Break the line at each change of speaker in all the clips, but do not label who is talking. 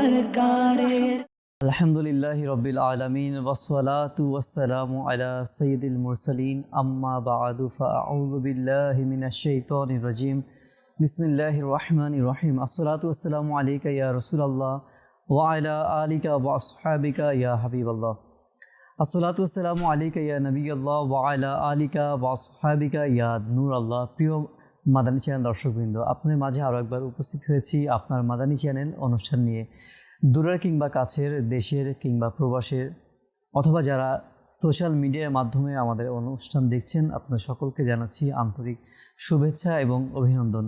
সরকারের।
আলহামদুলিল্লাহি রাব্বিল আলামিন ওয়াসসালাতু ওয়াসসালামু আলা সাইয়্যিদিল মুরসালিন আম্মা বা'দু ফাআউযু বিল্লাহি মিনাশ শাইতানির রাজিম বিসমিল্লাহির রহমানির রহিম আসসালাতু ওয়াসসালামু আলাইকা ইয়া রাসূলুল্লাহ ওয়া আলা আলিকা ওয়া আসহাবিকা ইয়া হাবিবাল্লাহ আসসালাতু ওয়াসসালামু আলাইকা ইয়া নবিয়াল্লাহ ওয়া আলা আলিকা ওয়া আসহাবিকা ইয়া নূরাল্লাহ। প্রিয় মাদানী চ্যানেল দর্শকবৃন্দ, আপনাদের মাঝে আরও একবার উপস্থিত হয়েছি আপনার মাদানী চ্যানেল অনুষ্ঠান নিয়ে। দূরের কিংবা কাছের, দেশের কিংবা প্রবাসের, অথবা যারা সোশ্যাল মিডিয়ার মাধ্যমে আমাদের অনুষ্ঠান দেখছেন, আপনাদের সকলকে জানাচ্ছি আন্তরিক শুভেচ্ছা এবং অভিনন্দন।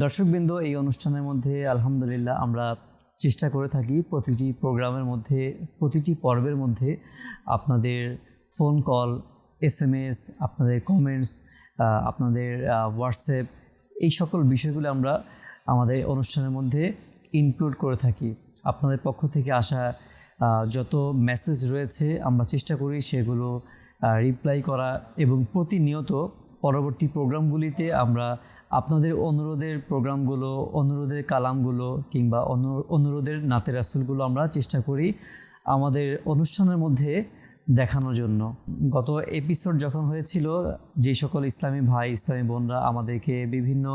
দর্শকবৃন্দ, এই অনুষ্ঠানের মধ্যে আলহামদুলিল্লাহ আমরা চেষ্টা করে থাকি প্রতিটি প্রোগ্রামের মধ্যে, প্রতিটি পর্বের মধ্যে আপনাদের ফোন কল, SMS, আপনাদের কমেন্টস, আপনাদের হোয়াটসঅ্যাপ, এই সকল বিষয়গুলো আমরা আমাদের অনুষ্ঠানের মধ্যে ইনক্লুড করে থাকি। আপনাদের পক্ষ থেকে আসা যত মেসেজ রয়েছে আমরা চেষ্টা করি সেগুলো রিপ্লাই করা, এবং প্রতিনিয়ত পরবর্তী প্রোগ্রামগুলিতে আমরা আপনাদের অনুরোধের প্রোগ্রামগুলো, অনুরোধের কালামগুলো কিংবা অনুরোধের নাতে রাসূলগুলো আমরা চেষ্টা করি আমাদের অনুষ্ঠানের মধ্যে দেখানোর জন্য। গত এপিসোড যখন হয়েছিল, যে সকল ইসলামী ভাই, ইসলামী বোনরা আমাদেরকে বিভিন্ন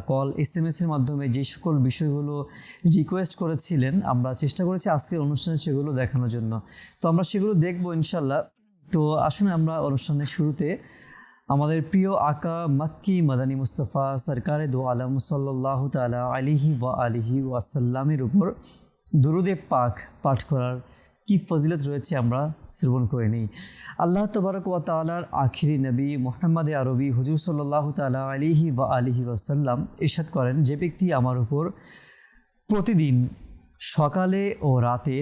কল, SMS-এর মাধ্যমে যে সকল বিষয়গুলো রিকোয়েস্ট করেছিলেন, আমরা চেষ্টা করেছি আজকের অনুষ্ঠানে সেগুলো দেখানোর জন্য। তো আমরা সেগুলো দেখব ইনশাল্লাহ। তো আসুন আমরা অনুষ্ঠানের শুরুতে আমাদের প্রিয় আকা মক্কি মাদানী মুস্তাফা সরকারে দো আলম সাল্লাল্লাহু তাআলা আলাইহি ওয়া আলিহি ওয়াসাল্লামের উপর দুরুদে পাক পাঠ করার কি ফজিলত রয়েছে আমরা শ্রবণ করে নিই। আল্লাহ তাবারক ওয়া তাআলার আখিরি নবী মুহাম্মদ আরবি হুজুর সাল্লাল্লাহু তাআলা আলাইহি ওয়া আলিহি ওয়াসাল্লাম ইরশাদ করেন, যে ব্যক্তি আমার উপর প্রতিদিন সকালে ও রাতে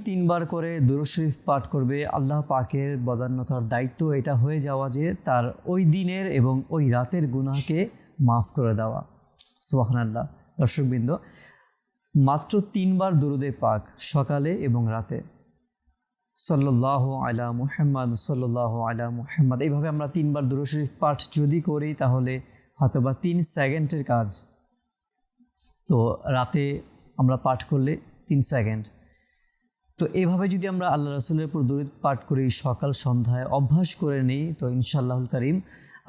তিনবার করে দুরূদ শরীফ পাঠ করবে, আল্লাহ পাকের বদান্যতার দায়িত্ব এটা হয়ে যাওয়া যে তার ওই দিনের এবং ওই রাতের গুনাহকে মাফ করে দেওয়া। সুবহানাল্লাহ। দর্শকবৃন্দ, মাত্র 3 বার দুরুদে পাক সকালে এবং রাতে, সাল্লাল্লাহু আলা মুহাম্মদ, সাল্লাল্লাহু আলা মুহাম্মদ, এইভাবে আমরা 3 বার দুরূদ শরীফ পাঠ যদি করি তাহলে হয়তোবা 3 সেকেন্ডের কাজ। তো রাতে আমরা পাঠ করলে 3 সেকেন্ড। তো এইভাবে যদি আমরা আল্লাহ রাসূলের উপর দুরূদ পাঠ করি সকাল সন্ধ্যায়, অভ্যাস করে নিই, তো ইনশাআল্লাহুল কারীম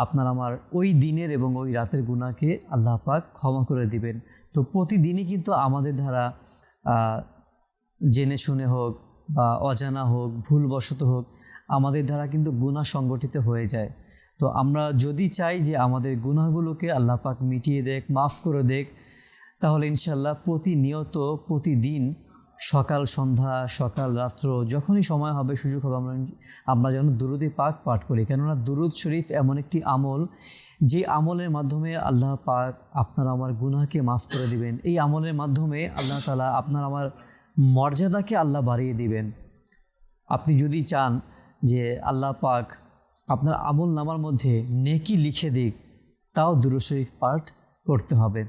আপনার আমার ওই দিনের এবং ওই রাতের গুনাহকে আল্লাহ পাক ক্ষমা করে দিবেন। তো প্রতিদিনই কিন্তু আমাদের দ্বারা জেনে শুনে হোক বা অজানা হোক, ভুলবশত হোক, আমাদের দ্বারা কিন্তু গুনাহ সংগঠিত হয়ে যায়। তো আমরা যদি চাই যে আমাদের গুনাহগুলোকে আল্লাহ পাক মিটিয়ে দেখ, মাফ করে দেখ, তাহলে ইনশাআল্লাহ প্রতিনিয়ত, প্রতিদিন সকাল সন্ধ্যা, সকাল রাত্র, যখনই সময় হবে, সুযোগ হবে, আমরা যেন দুরুদে পাক পাঠ করি। কেননা দুরুদ শরীফ এমন একটি আমল, যে আমলের মাধ্যমে আল্লাহ পাক আপনার আমার গুনাহকে মাফ করে দিবেন। এই আমলের মাধ্যমে আল্লাহ তাআলা আপনার আমার মর্যাদাকে আল্লাহ বাড়িয়ে দিবেন। আপনি যদি চান যে আল্লাহ পাক আপনার আমল নামার মধ্যে নেকি লিখে দিক, তাও দুরুদ শরীফ পাঠ করতে হবে।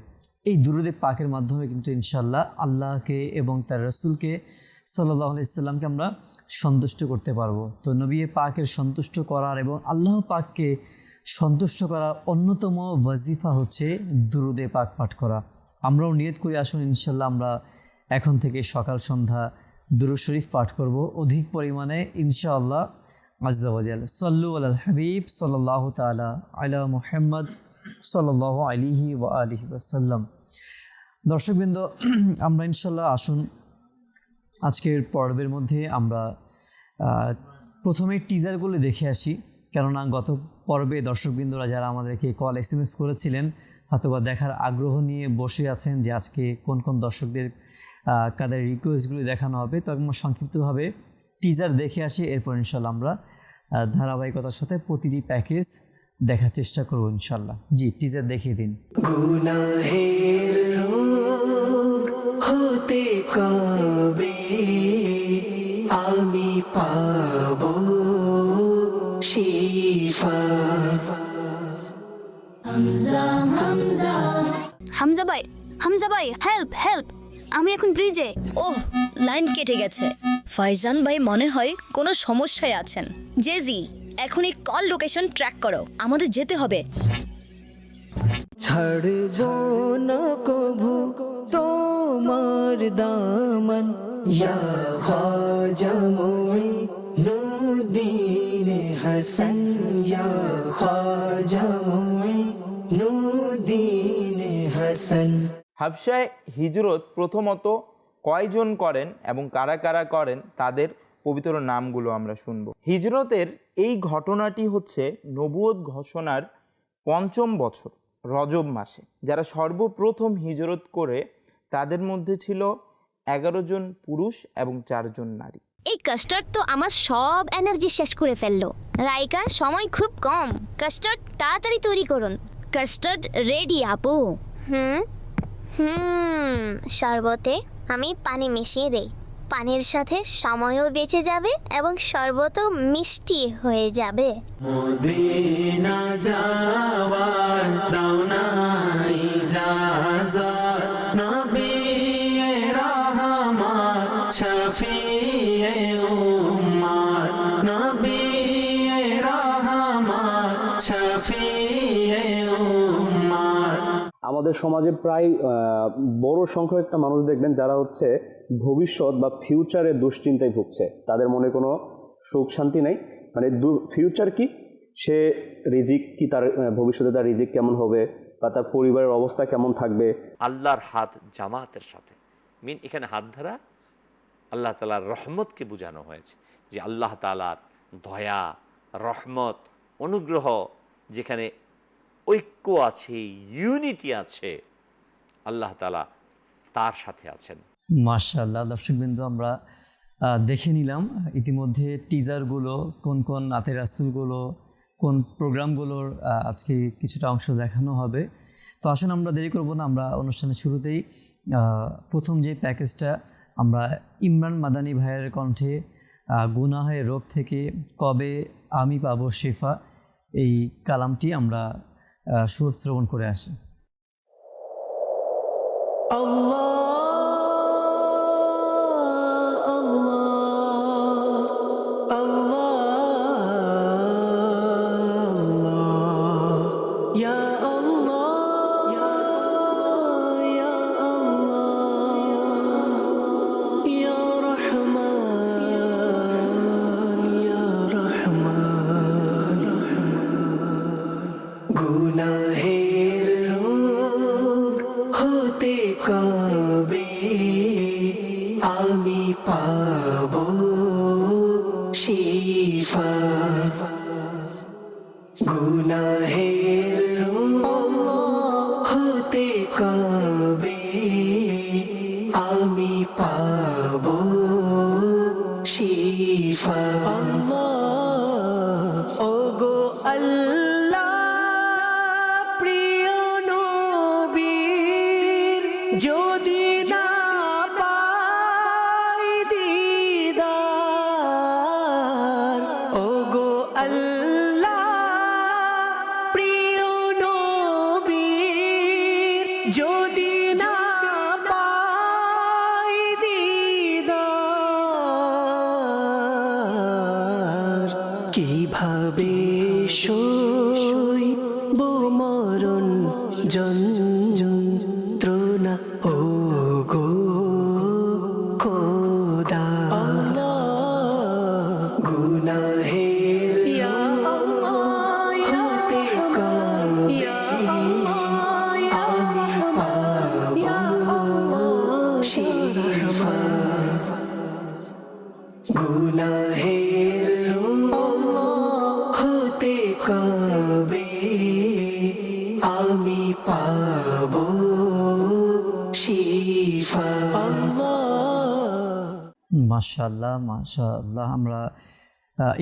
এই দুরুদে পাকের মাধ্যমে কিন্তু ইনশাআল্লাহ আল্লাহকে এবং তার রাসূলকে সাল্লাল্লাহু আলাইহি সাল্লামকে আমরা সন্তুষ্ট করতে পারবো। তো নবী পাকের সন্তুষ্ট করার এবং আল্লাহ পাককে সন্তুষ্ট করার অন্যতম ওয়াজিফা হচ্ছে দুরুদে পাক পাঠ করা। আমরাও নিয়ত করি, আসুন ইনশাআল্লাহ আমরা এখন থেকে সকাল সন্ধ্যা দুরূদ শরীফ পাঠ করব অধিক পরিমাণে ইনশাআল্লাহ আজ্জা ওয়া জাল। সাল্লু আলাল হাবিব সাল্লাল্লাহু তাআলা আলা মুহাম্মদ সাল্লাল্লাহু আলাইহি ওয়া আলিহি ওয়াসাল্লাম। দর্শকবৃন্দ, আমরা ইনশাআল্লাহ আসুন আজকের পর্বের মধ্যে আমরা প্রথমে টিজারগুলো দেখে আসি। কেননা গত পর্বে দর্শকবৃন্দরা যারা আমাদেরকে কল, SMS করেছিলেন, হয়তোবা দেখার আগ্রহ নিয়ে বসে আছেন যে আজকে কোন কোন দর্শকদের কাদের রিকোয়েস্টগুলি দেখানো হবে। তো আমরা সংক্ষিপ্তভাবে টিজার দেখে আসি, এরপর ইনশাআল্লাহ আমরা ধারাবাহিকতার সাথে প্রতিটি প্যাকেজ দেখার চেষ্টা করব ইনশাআল্লাহ। জি, টিজার দেখিয়ে দিন।
গুনাহের রোগ হতে কবে আমি পাবো শিফা।
হামজা ভাই, হেল্প হেল্প, আমি এখন ব্রিজে।
ওহ, লাইন কেটে গেছে। ফাইজান ভাই মনে হয় কোনো সমস্যায় আছেন। জেজি, এখনই কল লোকেশন ট্র্যাক করো, আমাদের যেতে হবে।
ছাড়ব না কভু তোমার দামন ইয়া খাজা মুঈনুদ্দিন হাসান ইয়া খাজা মুঈনুদ্দিন হাসান।
হাবশায় হিজরত প্রথমত কয়জন করেন এবং কারা কারা করেন তাদের পবিত্র নামগুলো আমরা শুনব। হিজরতের এই ঘটনাটি হচ্ছে নবুয়ত ঘোষণার ৫ম বছর রজব মাসে। যারা সর্বপ্রথম হিজরত করে তাদের মধ্যে ছিল ১১ জন পুরুষ এবং ৪ জন নারী।
এই কাস্টার্ড তো আমার সব এনার্জি শেষ করে ফেললো। রাইকা, সময় খুব কম, কাস্টার্ড তাড়াতাড়ি তৈরি করুন। কাস্টার্ড রেডি আপু। শরবতে আমি পানি মিশিয়ে দেই। পানির সাথে সময়ও বেঁচে যাবে এবং শরবতও মিষ্টি হয়ে যাবে।
মদিনা যাওয়ার দাও না ইজাজত, নবী রাহমাত শফিয়ে উম্মত, নবী রাহমাত শফিয়ে উম্মত।
আমাদের সমাজে প্রায় বড় সংখ্যক একটা মানুষ দেখবেন যারা হচ্ছে ভবিষ্যৎ বা ফিউচারের দুশ্চিন্তায় ভুগছে। তাদের মনে কোনো সুখ শান্তি নেই। মানে ফিউচার কি, সে রিজিক কি, তার ভবিষ্যতে তার রিজিক কেমন হবে বা তার পরিবারের অবস্থা কেমন থাকবে।
আল্লাহর হাত জামাতের সাথে এখানে হাত ধরা আল্লাহ তাআলার রহমতকে বোঝানো হয়েছে, যে আল্লাহ তাআলার দয়া, রহমত, অনুগ্রহ, যেখানে ঐক্য আছে, ইউনিটি আছে, আল্লাহ তাআলা তার সাথে আছেন।
মাশাআল্লাহ। দর্শকবৃন্দ, আমরা দেখে নিলাম ইতিমধ্যে টিজারগুলো, কোন কোন নাতে রাসূলগুলো, কোন প্রোগ্রামগুলোর আজকে কিছুটা অংশ দেখানো হবে। তো আসুন আমরা দেরি করব না, আমরা অনুষ্ঠানের শুরুতেই প্রথম যে প্যাকেজটা আমরা ইমরান মাদানী ভাইয়ের কণ্ঠে গুনাহের রোগ থেকে কবে আমি পাবো শেফা, এই কালামটি আমরা শ্রবণ করে আসি।
আল্লাহ গুনাহের রোগ হতে কবে আমি পাবো শিফা, গুনাহের রোগ হতে কবে আমি পাবো শিফা। ওগো আল্লাহ যদি না পাই দিদার, ওগো আল্লাহ প্রিয় নবীর যদি না পাই দিদার, কিভাবে সইব মরণ যন্ত্রণা, ও গো খোদা। গুনাহের হতে কবে আমি পাবো শিফা, গুনাহের হতে কবে আমি পাবো শিফা।
মাশাআল্লাহ মাশাআল্লাহ। আমরা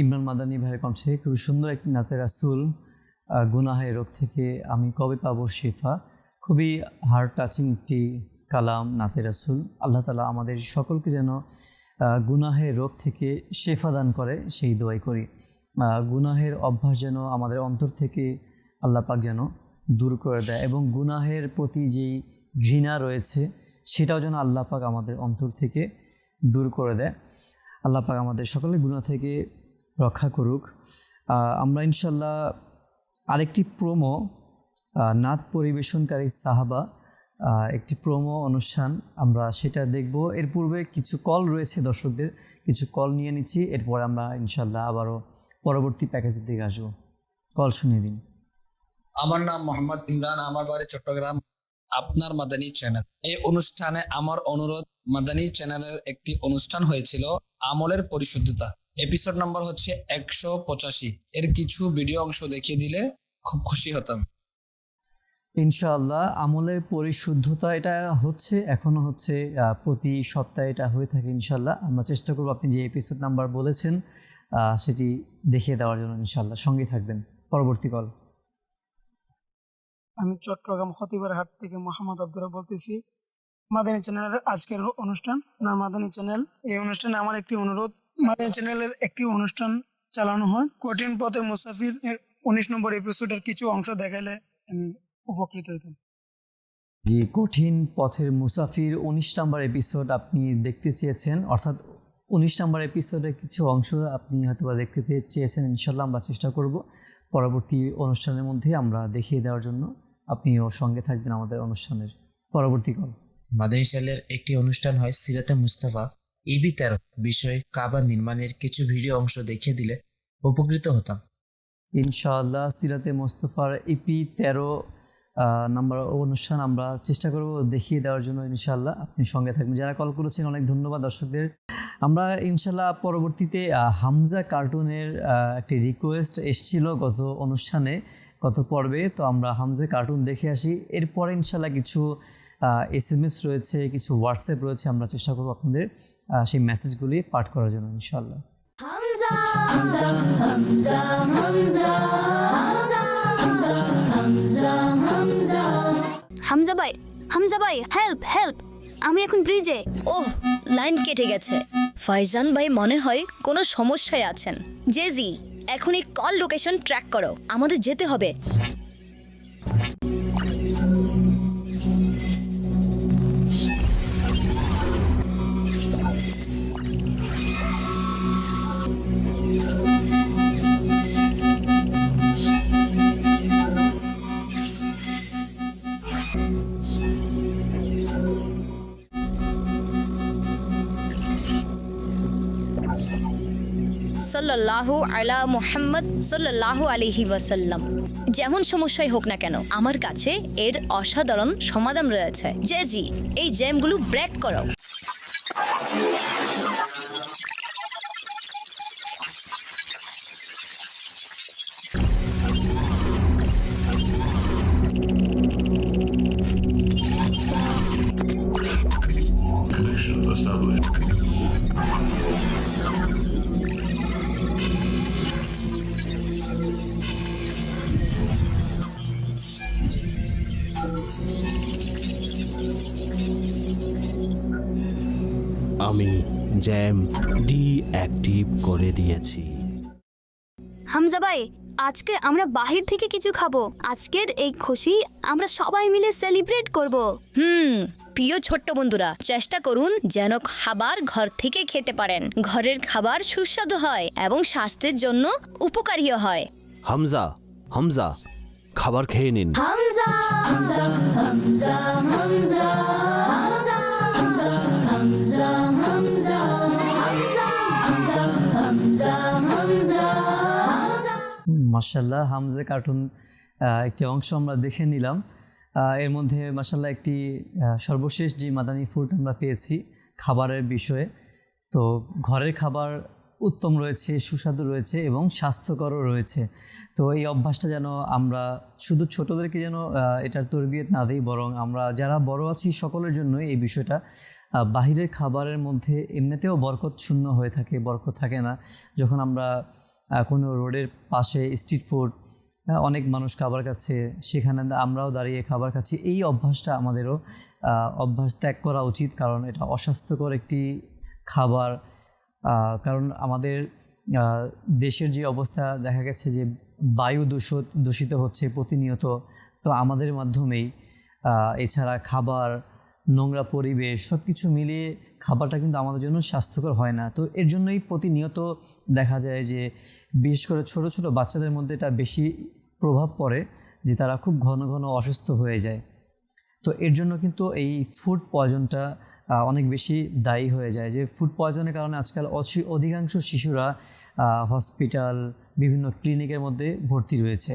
ইমরান মাদানী ভাইয়ের কণ্ঠে খুব সুন্দর একটি নাতে রাসূল, গুনাহের রোগ থেকে আমি কবে পাবো শিফা, খুবই হার্ট টাচিং একটি কালাম নাতে রাসূল। আল্লাহ তাআলা আমাদের সকলকে যেন গুনাহের রোগ থেকে শেফা দান করে, সেই দোয়াই করি। গুনাহের অভ্যাস যেন আমাদের অন্তর থেকে আল্লাহ পাক যেন দূর করে দেয়, এবং গুনাহের প্রতি যেই ঘৃণা রয়েছে সেটাও যেন আল্লাহ পাক আমাদের অন্তর থেকে দূর করে দেয়। আল্লাহ পাক আমাদের সকলের গুনাহ থেকে রক্ষা করুক। আমরা ইনশাল্লাহ আরেকটি প্রোমো নাত পরিবেশনকারী সাহাবা, একটি প্রোমো অনুষ্ঠান, আমরা সেটা দেখব। এর পূর্বে কিছু কল রয়েছে দর্শকদের, কিছু কল নিয়ে নিচ্ছি, এরপর আমরা ইনশাল্লাহ আবারও পরবর্তী প্যাকেজের দিকে আসবো। কল শুনিয়ে দিন।
আমার নাম মোহাম্মদ ইমরান, আমার বাড়ি চট্টগ্রাম। আপনার মাদানী চ্যানেল, এই অনুষ্ঠানে আমার অনুরোধ, মাদানী চ্যানেলের একটি অনুষ্ঠান হয়েছিল আমলের পরিশুদ্ধতা, এপিসোড নাম্বার হচ্ছে 185, এর কিছু ভিডিও অংশ দেখিয়ে দিলে খুব খুশি হতাম।
ইনশাআল্লাহ আমলের পরিশুদ্ধতা এটা হচ্ছে, এখনও হচ্ছে, প্রতি সপ্তাহে এটা হয়ে থাকে ইনশাআল্লাহ। আমরা চেষ্টা করবো আপনি যে এপিসোড নাম্বার বলেছেন সেটি দেখিয়ে দেওয়ার জন্য। ইনশাআল্লাহ সঙ্গে থাকবেন। পরবর্তী কল।
আমি চট্টগ্রাম খতিবার হাট থেকে মোহাম্মদ আব্দুল্লাহ বলতেছি। মাদানী চ্যানেলের আজকের অনুষ্ঠান, আপনার মাদানী চ্যানেল, এই অনুষ্ঠানে আমার একটি অনুরোধ, মাদানী চ্যানেলের একটি অনুষ্ঠান চালানো হয় কঠিন পথে মুসাফির এর 19 নম্বর এপিসোডের কিছু অংশ দেখালে আমি উপকৃত হতাম।
জি, কঠিন পথের মুসাফির 19 নম্বর এপিসোড আপনি দেখতে চেয়েছেন, অর্থাৎ 19 নম্বর এপিসোডের কিছু অংশ আপনি হয়তো বা দেখতে চেয়েছেন। ইনশাল্লাহ আমরা চেষ্টা করব পরবর্তী অনুষ্ঠানের মধ্যে আমরা দেখিয়ে দেওয়ার জন্য। আপনিও সঙ্গে থাকবেন আমাদের অনুষ্ঠানের। পরবর্তী কল।
মাদানী চ্যানেলের একটি অনুষ্ঠান হয় সিরাতে মুস্তাফা, ইবি 13 বিষয়ে কাবা নির্মাণের কিছু ভিডিও অংশ দেখিয়ে দিলে উপকৃত হতাম।
ইনশাআল্লাহ সিরাতে মুস্তাফার ইপি 13 নম্বর অনুষ্ঠান আমরা চেষ্টা করব দেখিয়ে দেওয়ার জন্য। ইনশাআল্লাহ আপনি সঙ্গে থাকবেন। যারা কল করেছেন অনেক ধন্যবাদ দর্শকদের। আমরা ইনশাআল্লাহ পরবর্তীতে হামজা কার্টুনের একটি রিকোয়েস্ট এসেছিল গত অনুষ্ঠানে, গত পর্বে, তো আমরা হামজা কার্টুন দেখে আসি। এরপরে ইনশাআল্লাহ কিছু SMS রয়েছে, কিছু হোয়াটসঅ্যাপ রয়েছে, আমরা চেষ্টা করব আপনাদের সেই মেসেজগুলি পাঠ করার জন্য ইনশাআল্লাহ।
হামজা ভাই হেল্প হেল্প, আমি এখন ব্রিজে।
ওহ, লাইন কেটে গেছে। ফাইজান ভাই মনে হয় কোনো সমস্যায় আছেন। জেজি, এখনই কল লোকেশন ট্র্যাক করো, আমাদের যেতে হবে। সাল্লাল্লাহু আলা মুহাম্মদ সাল্লাল্লাহু আলাইহি ওয়াসাল্লাম। যেমন সমস্যাই হোক না কেন, আমার কাছে এর অসাধারণ সমাধান রয়েছে। জেজি, এই জ্যামগুলো ব্রেক করো।
আমি জ্যাম ডিঅ্যাক্টিভ করে দিয়েছি।
হামজা ভাই, আজকে আমরা বাহির থেকে কিছু খাবো। আজকের এই খুশি আমরা সবাই মিলে সেলিব্রেট করব।
প্রিয় ছোট্ট বন্ধুরা, চেষ্টা করুন যেন খাবার ঘর থেকে খেতে পারেন। ঘরের খাবার সুস্বাদু হয় এবং স্বাস্থ্যের জন্য উপকারীও হয়।
হামজা, হামজা, খাবার খেয়ে নিন।
হামজা হামজা হামজা হামজা হামজা হামজা হামজা হামজা হামজা।
মাশাআল্লাহ, হামজা কার্টুন একটি অংশ আমরা দেখে নিলাম। এর মধ্যে মাশাআল্লাহ একটি সর্বশেষ যে মাদানী ফুড আমরা পেয়েছি খাবারের বিষয়ে, তো ঘরের খাবার উত্তম রয়েছে, সুস্বাদু রয়েছে এবং স্বাস্থ্যকরও রয়েছে। তো এই অভ্যাসটা যেন আমরা শুধু ছোটদেরকে যেন এটার তরবিয়ত না দিই, বরং আমরা যারা বড় আছি সকলের জন্যই এই বিষয়টা। বাহিরের খাবারের মধ্যে এমনিতেও বরকত শূন্য হয়ে থাকে, বরকত থাকে না। যখন আমরা কোনো রোডের পাশে স্ট্রিট ফুড, অনেক মানুষ খাবার খাচ্ছে, সেখানে আমরাও দাঁড়িয়ে খাবার খাচ্ছি, এই অভ্যাসটা আমাদেরও অভ্যাস ত্যাগ করা উচিত, কারণ এটা অস্বাস্থ্যকর একটি খাবার। কারণ আমাদের দেশের যে অবস্থা দেখা গেছে যে বায়ু দূষিত হচ্ছে প্রতিনিয়ত, তো আমাদের মাধ্যমেই। এছাড়া খাবার, নোংরা পরিবেশ, সব কিছু মিলিয়ে খাবারটা কিন্তু আমাদের জন্য স্বাস্থ্যকর হয় না। তো এর জন্যই প্রতিনিয়ত দেখা যায় যে বিশেষ করে ছোট ছোট বাচ্চাদের মধ্যে এটা বেশি প্রভাব পড়ে যে তারা খুব ঘন ঘন অসুস্থ হয়ে যায়। তো এর জন্য কিন্তু এই ফুড পয়জনটা অনেক বেশি দায়ী হয়ে যায়, যে ফুড পয়জনের কারণে আজকাল অধিকাংশ শিশুরা হসপিটাল বিভিন্ন ক্লিনিকের মধ্যে ভর্তি রয়েছে।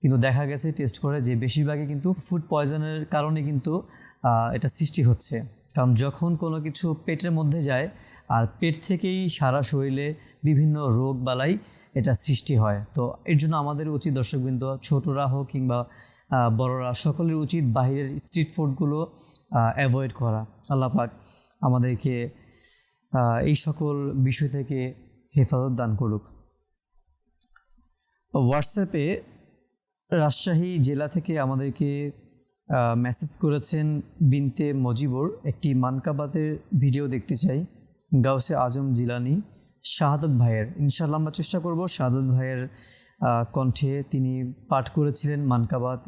কিন্তু দেখা গেছে টেস্ট করে যে বেশিরভাগই কিন্তু ফুড পয়জনের কারণে কিন্তু এটা সৃষ্টি হচ্ছে। কারণ যখন কোনো কিছু পেটের মধ্যে যায় আর পেট থেকেই সারা শরীরে বিভিন্ন রোগ বালাই এটা সৃষ্টি হয়। তো এর জন্য আমাদের উচিত দর্শকবৃন্দ, ছোটরা হোক কিংবা বড়রা, সকলের উচিত বাইরের স্ট্রিট ফুডগুলো অ্যাভয়েড করা। আল্লাহ পাক আমাদেরকে এই সকল বিষয় থেকে হেফাজত দান করুক। হোয়াটসঅ্যাপে রাজশাহী জেলা থেকে আমাদেরকে মেসেজ করেছেন বিনতে মজিবুর, একটি মানকাবাতের ভিডিও দেখতে চাই গাউসে আজম জিলানি শাহাদত ভাইয়ের। ইনশাআল্লাহ আমরা চেষ্টা করব শাহাদত ভাইয়ের কণ্ঠে তিনি পাঠ করেছিলেন মানকাবাত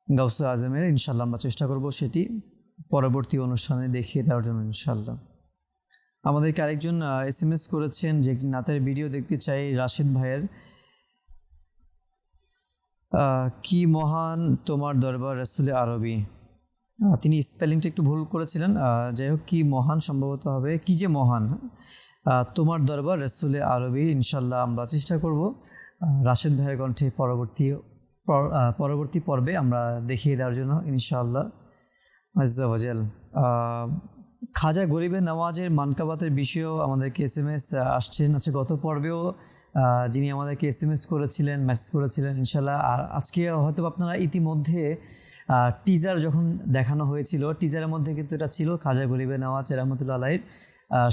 গাউসে আজমের। ইনশাআল্লাহ আমরা চেষ্টা করব সেটি পরবর্তী অনুষ্ঠানে দেখিয়ে দেওয়ার জন্য ইনশাআল্লাহ। আমাদেরকে আরেকজন SMS করেছেন যে নাতের ভিডিও দেখতে চাই রাশিদ ভাইয়ের, কি মহান তোমার দরবার রসুলে আরবি। তিনি স্পেলিংটা একটু ভুল করেছিলেন, যাই হোক কি মহান সম্ভবত হবে কি যে মহান তোমার দরবার রসুলে আরবি। ইনশাল্লাহ আমরা চেষ্টা করব রাশেদ ভাইয়ের কণ্ঠে পরবর্তী পর্বে আমরা দেখিয়ে দেওয়ার জন্য ইনশাআল্লাহ আজ্জা ওয়াজাল। খাজা গরিবের নওয়াজের মানকাবাতের বিষয়েও আমাদেরকে SMS আসছেন। আচ্ছা, গত পর্বেও যিনি আমাদেরকে SMS করেছিলেন, মেসেজ করেছিলেন ইনশাআল্লাহ। আর আজকে হয়তো আপনারা ইতিমধ্যে টিজার যখন দেখানো হয়েছিল, টিজারের মধ্যে কিন্তু এটা ছিল খাজা গরিবের নওয়াজ রহমতুল্লাহ আলাইহির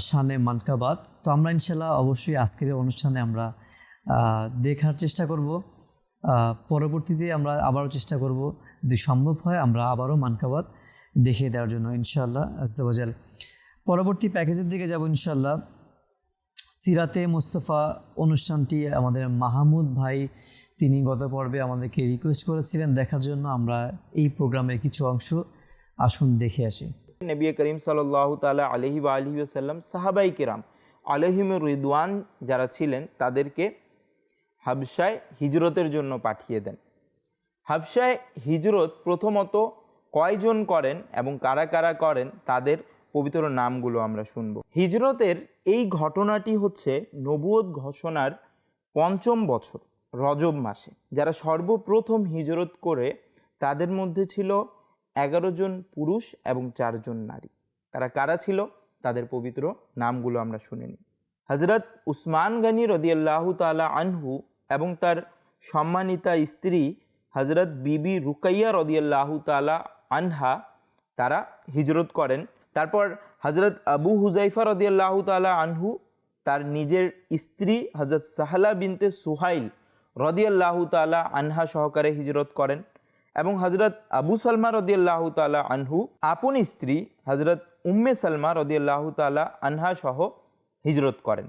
শানে মানকাবাত। তো আমরা ইনশাআল্লাহ অবশ্যই আজকের অনুষ্ঠানে আমরা দেখার চেষ্টা করব। পরবর্তীতে আমরা আবারও চেষ্টা করব, যদি সম্ভব হয় আমরা আবারও মানকাবাত দেখিয়ে দেওয়ার জন্য ইনশাআল্লাহ আজ্জা ওয়াজাল। পরবর্তী প্যাকেজের দিকে যাব ইনশাআল্লাহ। সিরাতে মুস্তফা অনুষ্ঠানটি আমাদের মাহমুদ ভাই তিনি গত পর্বে আমাদেরকে রিকোয়েস্ট করেছিলেন দেখার জন্য। আমরা এই প্রোগ্রামের কিছু অংশ আসুন দেখে আসি।
নবী করিম সাল্লাল্লাহু তাআলা আলাইহি ওয়া আলিহি ওয়াসাল্লাম সাহাবাই কিরাম আলাইহিমুর রিদওয়ান যারা ছিলেন তাদেরকে হাবশায় হিজরতের জন্য পাঠিয়ে দেন। হাবশায় হিজরত প্রথমত কয়জন করেন এবং কারা কারা করেন তাদের পবিত্র নামগুলো আমরা শুনব। হিজরতের এই ঘটনাটি হচ্ছে নবুয়ত ঘোষণার ৫ম বছর রজব মাসে। যারা সর্বপ্রথম হিজরত করে তাদের মধ্যে ছিল 11 জন পুরুষ এবং 4 জন নারী। তারা কারা ছিল তাদের পবিত্র নামগুলো আমরা শুনে নিই। হযরত উসমান গনি রাদিয়াল্লাহু তাআলা আনহু এবং তার সম্মানিতা স্ত্রী হযরত বিবি রুকাইয়া রাদিয়াল্লাহু তাআলা আনহা তারা হিজরত করেন। তারপর হযরত আবু হুজাইফা রাদিয়াল্লাহু তাআলা আনহু তার নিজের স্ত্রী হযরত সাহলা বিনতে সুহাইল রাদিয়াল্লাহু তাআলা আনহা সহকারে হিজরত করেন এবং হযরত আবু সালমা রাদিয়াল্লাহু তাআলা আনহু আপন স্ত্রী হযরত উম্মে সালমা রাদিয়াল্লাহু তাআলা আনহা সহ হিজরত করেন।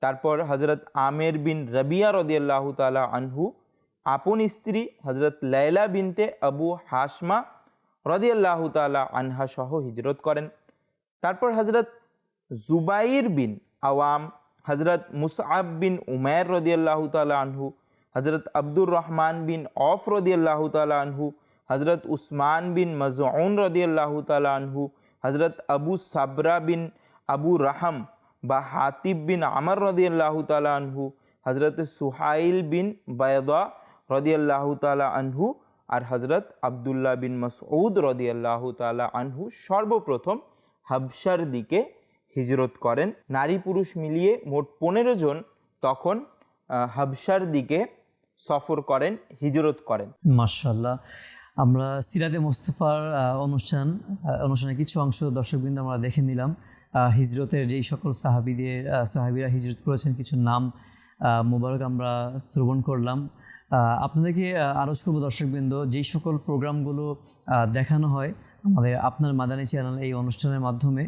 তারপর হযরত আমের বিন রবিয়া রাদিয়াল্লাহু তাআলা আনহু আপন স্ত্রী হযরত লাইলা বিনতে আবু হাশমা রাদিয়াল্লাহু তাআলা আনহা সহ হিজরত করেন। তারপর হযরত জুবাইর বিন আওয়াম, হযরত মুসআব বিন উমাইর রাদিয়াল্লাহু তাআলা আনহু, হযরত আব্দুর রহমান বিন অফ রাদিয়াল্লাহু তাআলা আনহু, হযরত উসমান বিন মাজউন রাদিয়াল্লাহু তাআলা আনহু, হযরত আবু সাবরা বিন আবু রাহাম বা হাতিব বিন আমর রাদিয়াল্লাহু তাআলা আনহু, হযরত সুহাইল বিন বায়দা রাদিয়াল্লাহু তাআলা আনহু আর হযরত আব্দুল্লাহ বিন মাসউদ রাদিয়াল্লাহু তাআলা আনহু সর্বপ্রথম হাবশার দিকে হিজরত করেন। নারী পুরুষ মিলিয়ে মোট 15 জন তখন হাবশার দিকে সফর করেন, হিজরত করেন।
মাশাআল্লাহ, আমরা সিরাতে মুস্তাফার অনুষ্ঠানে কিছু অংশ দর্শকবৃন্দ আমরা দেখে নিলাম। হিজরতের যেই সকল সাহাবীরা হিজরত করেছেন কিছু নাম মোবারক আমরা শ্রবণ করলাম। আপনাদেরকে আরজ করব দর্শকবৃন্দ, যেই সকল প্রোগ্রামগুলো দেখানো হয় আমাদের আপনার মাদানী চ্যানেল এই অনুষ্ঠানের মাধ্যমে,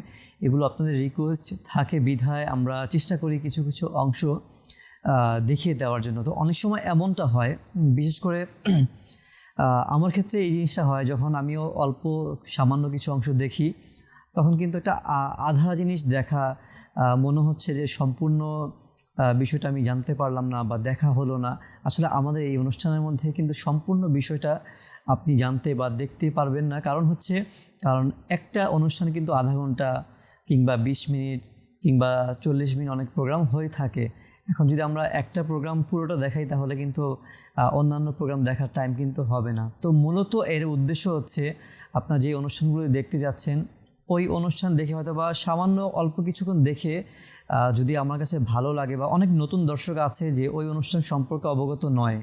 এগুলো আপনাদের রিকোয়েস্ট থাকে বিধায় আমরা চেষ্টা করি কিছু কিছু অংশ দেখিয়ে দেওয়ার জন্য। তো অনেক সময় এমনটা হয়, বিশেষ করে আমার ক্ষেত্রে এই জিনিসটা হয় যখন আমিও অল্প সামান্য কিছু অংশ দেখি, তখন কিন্তু একটা আধা জিনিস দেখা মনে হচ্ছে যে সম্পূর্ণ বিষয়টা আমি জানতে পারলাম না বা দেখা হলো না, আসলে আমাদের এই অনুষ্ঠানের মধ্যে কিন্তু সম্পূর্ণ বিষয়টা আপনি জানতে বা দেখতে পারবেন না। কারণ একটা অনুষ্ঠান কিন্তু আধা ঘন্টা কিংবা 20 মিনিট কিংবা 40 মিনিট অনেক প্রোগ্রাম হয়ে থাকে। এখন যদি আমরা একটা প্রোগ্রাম পুরোটা দেখাই তাহলে কিন্তু অন্যান্য প্রোগ্রাম দেখার টাইম কিন্তু হবে না। তো মূলত এর উদ্দেশ্য হচ্ছে আপনার যে অনুষ্ঠানগুলো দেখতে যাচ্ছেন ওই অনুষ্ঠান দেখে হয়তো বা সামান্য অল্প কিছুক্ষণ দেখে যদি আমার কাছে ভালো লাগে, বা অনেক নতুন দর্শক আছে যে ওই অনুষ্ঠান সম্পর্কে অবগত নয়,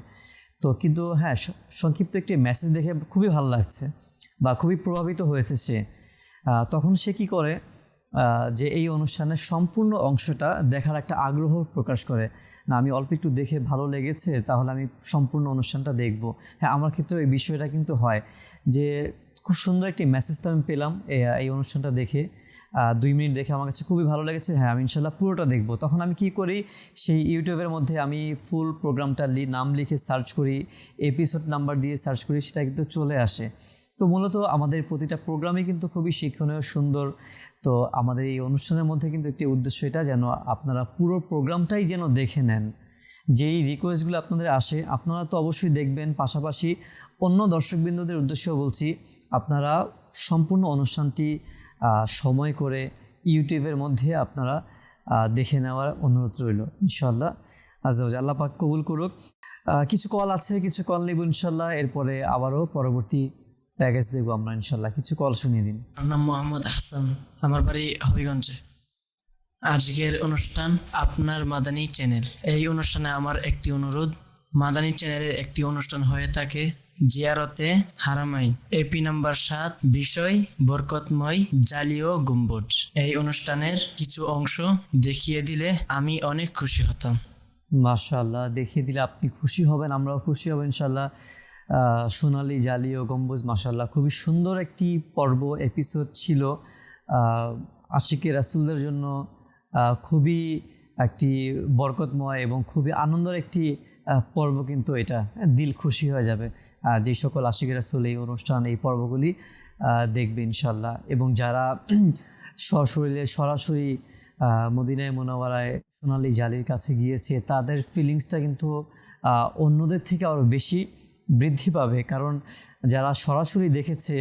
তো কিন্তু হ্যাঁ সংক্ষিপ্ত একটি মেসেজ দেখে খুবই ভালো লাগছে বা খুবই প্রভাবিত হয়েছে সে, তখন সে কী করে যে এই অনুষ্ঠানের সম্পূর্ণ অংশটা দেখার একটা আগ্রহ প্রকাশ করে, না আমি অল্প একটু দেখে ভালো লেগেছে তাহলে আমি সম্পূর্ণ অনুষ্ঠানটা দেখব। হ্যাঁ, আমার ক্ষেত্রে এই বিষয়টা কিন্তু হয় যে খুব সুন্দর একটি মেসেজ তো আমি পেলাম এই অনুষ্ঠানটা দেখে, 2 মিনিট দেখে আমার কাছে খুবই ভালো লেগেছে, হ্যাঁ আমি ইনশাল্লাহ পুরোটা দেখব। তখন আমি কি করি, সেই ইউটিউবের মধ্যে আমি ফুল প্রোগ্রামটা নাম লিখে সার্চ করি, এপিসোড নাম্বার দিয়ে সার্চ করি, সেটা কিন্তু চলে আসে। তো মূলত আমাদের প্রতিটা প্রোগ্রামই কিন্তু খুবই শিক্ষণীয়, সুন্দর। তো আমাদের এই অনুষ্ঠানের মধ্যে কিন্তু একটি উদ্দেশ্য এটা, যেন আপনারা পুরো প্রোগ্রামটাই যেন দেখে নেন। যেই রিকোয়েস্টগুলো আপনাদের আসে আপনারা তো অবশ্যই দেখবেন, পাশাপাশি অন্য দর্শকবৃন্দদের উদ্দেশ্যেও বলছি আপনারা সম্পূর্ণ অনুষ্ঠানটি সময় করে ইউটিউবের মধ্যে আপনারা দেখে নেওয়ার অনুরোধ রইল ইনশাল্লাহ। আল্লাহ পাক কবুল করুক। কিছু কল আছে, কিছু কল নেব ইনশাল্লাহ, এরপরে আবারও পরবর্তী প্যাকেজ দেখবো আমরা ইনশাল্লাহ। কিছু কল শুনিয়ে দিন।
আমার নাম মোহাম্মদ হাসান, আমার বাড়ি হবিগঞ্জে। আজকের অনুষ্ঠান আপনার মাদানী চ্যানেল। এই অনুষ্ঠানে আমার একটি অনুরোধ, মাদানী চ্যানেলের একটি অনুষ্ঠান হয়ে থাকে জিয়ারতে হারামাইন, এপি নাম্বার 7, বিষয় বরকতময় জাতীয় গম্বুজ। এই অনুষ্ঠানের কিছু অংশ দেখিয়ে দিলে আমি অনেক খুশি হতাম।
মাশাআল্লাহ, দেখিয়ে দিলে আপনি খুশি হবেন, আমরাও খুশি হব ইনশাল্লাহ। সোনালী জাতীয় গম্বুজ, মাশাআল্লাহ খুবই সুন্দর একটি পর্ব এপিসোড ছিল। আশিকে রাসূলদের জন্য খুবই একটি বরকতময় এবং খুবই আনন্দের একটি পর্ব কিন্তু এটা, দিল খুশি হয়ে যাবে যে সকল আশিকে রাসূল এই অনুষ্ঠান এই পর্বগুলি দেখবে ইনশাল্লাহ। এবং যারা সরাসরি মদিনায়ে মুনাওয়ারায় সোনালী জালির কাছে গিয়েছে তাদের ফিলিংসটা কিন্তু অন্যদের থেকে আরও বেশি বৃদ্ধি পাবে, কারণ যারা সরাসরি দেখেছে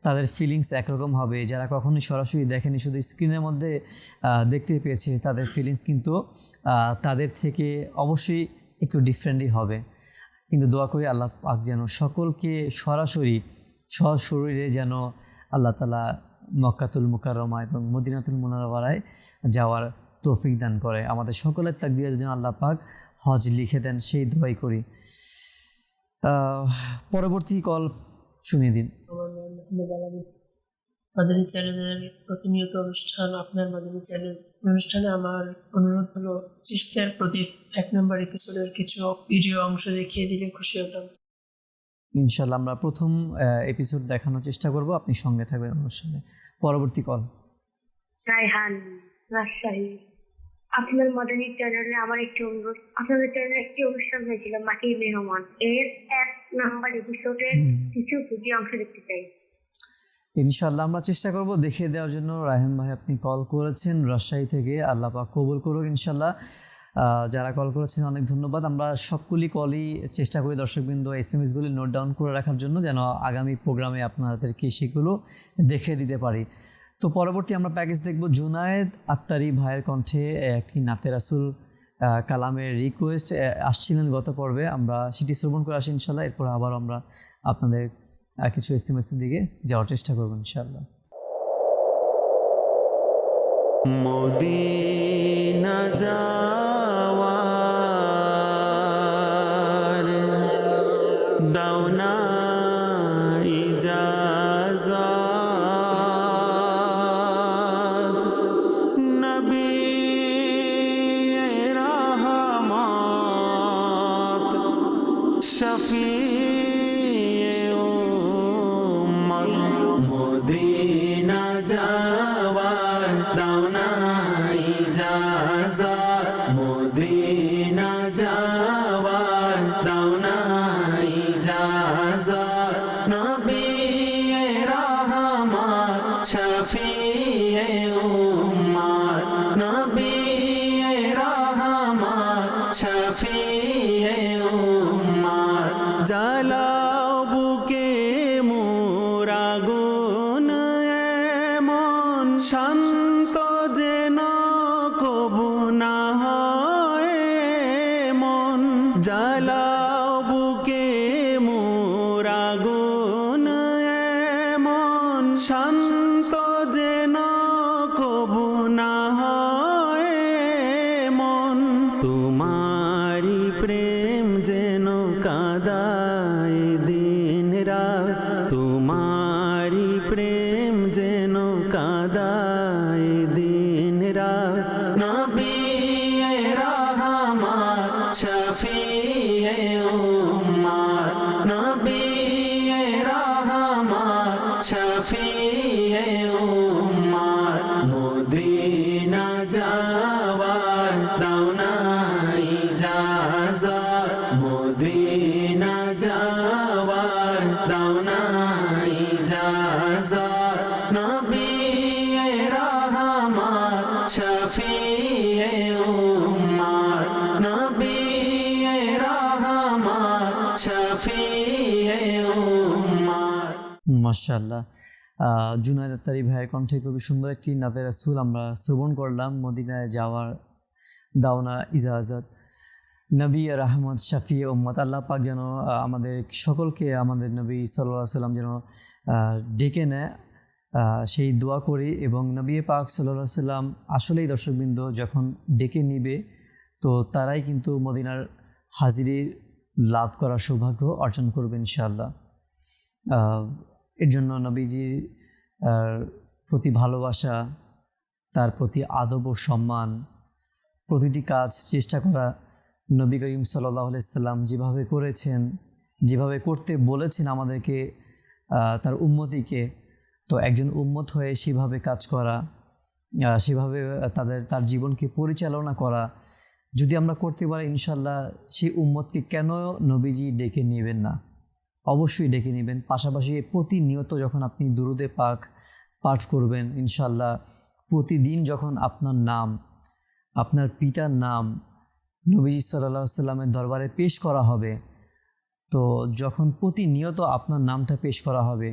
তাদের ফিলিংস একরকম হবে, যারা কখনোই সরাসরি দেখেনি শুধু স্ক্রিনের মধ্যে দেখতে পেয়েছে তাদের ফিলিংস কিন্তু তাদের থেকে অবশ্যই একটু ডিফারেন্টই হবে। কিন্তু দোয়া করি আল্লাহ পাক যেন সকলকে সশরীরে যেন আল্লাহ তাআলা মক্কাতুল মুকাররমা এবং মদিনাতুল মুনাওয়ারায় যাওয়ার তৌফিক দান করে। আমাদের সকলের তাকদীরে যেন আল্লাহ পাক হজ লিখে দেন, সেই দোয়াই করি। পরবর্তী কল শুনিয়ে দিন।
মাদানী চ্যানেলের প্রতিনিয়ত অনুষ্ঠান আপনার মাদানী চ্যানেল অনুষ্ঠানে আমার অনুরোধ হলো চিশতিয়ার প্রদীপ 1 নম্বর এপিসোডের কিছু ভিডিও অংশ দেখিয়ে দিলে খুশি হতাম।
ইনশাল্লাহ আমরা প্রথম এপিসোড দেখানোর চেষ্টা করব, আপনি সঙ্গে থাকবেন অনুষ্ঠানে। পরবর্তী কল।
রায়হান, রাজশাহী। আপনার মাদানী চ্যানেলে আমার একটি অনুরোধ, আপনাদের চ্যানেলে একটি অনুষ্ঠান হয়েছিল মাটির মেহমান, এর 1 নম্বর এপিসোডের কিছু ভিডিও অংশ দেখতে চাই।
ইনশাআল্লাহ আমরা চেষ্টা করব দেখিয়ে দেওয়ার জন্য। রায়হান ভাই আপনি কল করেছেন রাজশাহী থেকে, আল্লাহ পাক কবুল করুক ইনশাআল্লাহ। যারা কল করেছেন অনেক ধন্যবাদ। আমরা সবগুলি কলই চেষ্টা করি দর্শকবৃন্দ SMS-গুলি নোট ডাউন করে রাখার জন্য, যেন আগামী প্রোগ্রামে আপনাদেরকে সেগুলো দেখিয়ে দিতে পারি। তো পরবর্তী আমরা প্যাকেজ দেখব জুনায়েদ আত্তারি ভাইয়ের কণ্ঠে একটি নাতে রাসূল কালামের রিকোয়েস্ট আসছিলেন গত পর্বে, আমরা সেটি শ্রবণ করে আসি ইনশাআল্লাহ। এরপর আবার আমরা আপনাদের কিছু SMS-এর দিকে যাওয়ার চেষ্টা করব ইনশাআল্লাহ।
মদিনা যাওয়ার দাও না ইজাজত, নবী রহমত শফি মদিনা যাওয়ার দাও না ইজাজত, মদিনা যাওয়ার দাও না ইজাজত, নবী রহমত শফিয়ে উম্মত, নবী রহমত শফিয়ে উম্মত জ্বালাও বুকে মোর আগুন এমন শান্ত যেন কবু না হয় মন জ্বালাও বুকে মোর আগুন এমন শান্ত যেন কবু না হয় মন তোমারি প্রেম যেন কাদায় দিন রাত তোমারি প্রেম যেন কাদায় দিন রাত নবী রহমত শফিয়ে উম্মত নবী রহমত শফিয়ে উম্মত মদিনা যাওয়ার দাও না ইজাজত মদিনা যাওয়ার দাও না ইজাজত নবী রহমত শফিয়ে উম্মত নবী রহমত শফিয়ে উম্মত।
মাশাআল্লাহ, জুনায়েদ আত্তারি ভাইয়ের কণ্ঠে খুবই সুন্দর একটি নাতে রাসূল আমরা শ্রবণ করলাম। মদিনায় যাওয়ার দাওনা ইজাজত নবী রহমত শফিয়ে উম্মত। আল্লাহ পাক যেন আমাদের সকলকে আমাদের নবী সাল্লাল্লাহু আলাইহি সাল্লাম যেন ডেকে নেয়, সেই দোয়া করি। এবং নবী পাক সাল্লাল্লাহু আলাইহি সাল্লাম আসলেই দর্শকবৃন্দ যখন ডেকে নিবে তো তারাই কিন্তু মদিনার হাজিরি লাভ করার সৌভাগ্য অর্জন করবে ইনশাআল্লাহ। এর জন্য নবীজির প্রতি ভালোবাসা, তার প্রতি আদব ও সম্মান, প্রতিটি কাজ চেষ্টা করা। নবী করিম সাল্লাল্লাহু আলাইহি সাল্লাম যেভাবে করেছেন, যেভাবে করতে বলেছেন আমাদেরকে, তার উম্মতিকে, তো একজন উম্মত হয়ে সেভাবে কাজ করা, সেভাবে তার জীবনকে পরিচালনা করা যদি আমরা করতে পারি ইনশাল্লাহ, সেই উম্মতকে কেন নবীজি ডেকে নেবেন না? অবশ্যই ডেকে নেবেন। পাশাপাশি প্রতিনিয়ত যখন আপনি দুরুদে পাক পাঠ করবেন ইনশাল্লাহ, প্রতিদিন যখন আপনার নাম, আপনার পিতার নাম নবীজি সাল্লাল্লাহু আলাইহি সাল্লামের দরবারে পেশ করা হবে, তো যখন প্রতিনিয়ত আপনার নামটা পেশ করা হবে,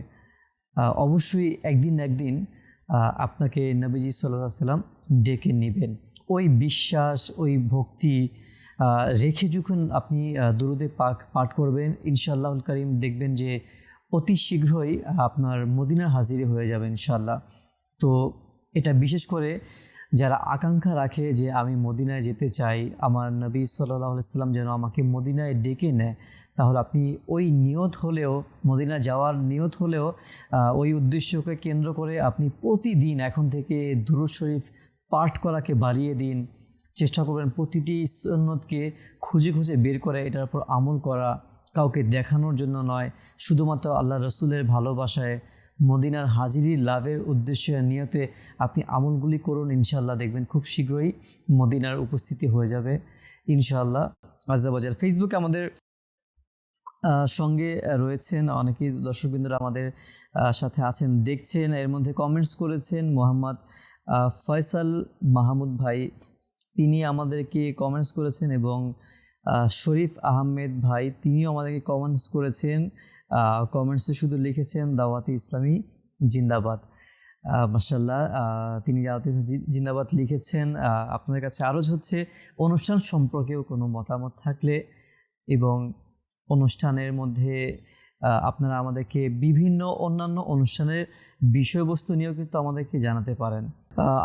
অবশ্যই একদিন না একদিন আপনাকে নবীজি সাল্লাল্লাহু আলাইহি সাল্লাম ডেকে নেবেন। ওই বিশ্বাস, ওই ভক্তি রেখে যখন আপনি দুরুদে পাক পাঠ করবেন ইনশাআল্লাহুল কারীম, দেখবেন যে অতি শীঘ্রই আপনার মদিনার হাজিরি হয়ে যাবে ইনশাআল্লাহ। তো এটা বিশেষ করে যারা আকাঙ্ক্ষা রাখে যে আমি মদিনায় যেতে চাই, আমার নবী সাল্লাল্লাহু আলাইহি সাল্লাম যেন আমাকে মদিনায় ডেকে নেয়, তাহলে আপনি ওই নিয়ত হলেও, মদিনা যাওয়ার নিয়ত হলেও, ওই উদ্দেশ্যকে কেন্দ্র করে আপনি প্রতিদিন এখন থেকে দুরূদ শরীফ পাঠ করাকে বাড়িয়ে দিন। চেষ্টা করবেন প্রতিটি সুন্নতকে খুঁজে খুঁজে বের করে এটার উপর আমল করা, কাউকে দেখানোর জন্য নয়, শুধুমাত্র আল্লাহ রসুলের ভালোবাসায় মদিনার হাজিরি লাভের উদ্দেশ্যে নিয়তে আপনি আমলগুলি করুন। ইনশাআল্লাহ দেখবেন খুব শীঘ্রই মদিনার উপস্থিতি হয়ে যাবে ইনশাআল্লাহ আজ্জা ওয়াজাল। ফেসবুকে আমাদের সঙ্গে রয়েছেন অনেকেই দর্শকবৃন্দরা আমাদের সাথে আছেন, দেখছেন। এর মধ্যে কমেন্টস করেছেন মোহাম্মদ ফয়সাল মাহমুদ ভাই, তিনি আমাদেরকে কমেন্টস করেছেন, এবং শরীফ আহমেদ ভাই তিনিও আমাদেরকে কমেন্টস করেছেন। কমেন্টসে শুধু লিখেছেন দাওয়াতে ইসলামী জিন্দাবাদ। মাশাআল্লাহ, তিনি দাওয়াতে জিন্দাবাদ লিখেছেন। আপনাদের কাছে আরজ হচ্ছে অনুষ্ঠান সম্পর্কেও কোনো মতামত থাকলে এবং অনুষ্ঠানের মধ্যে আপনারা আমাদেরকে বিভিন্ন অন্যান্য অনুষ্ঠানের বিষয়বস্তু নিয়েও কিন্তু আমাদেরকে জানাতে পারেন।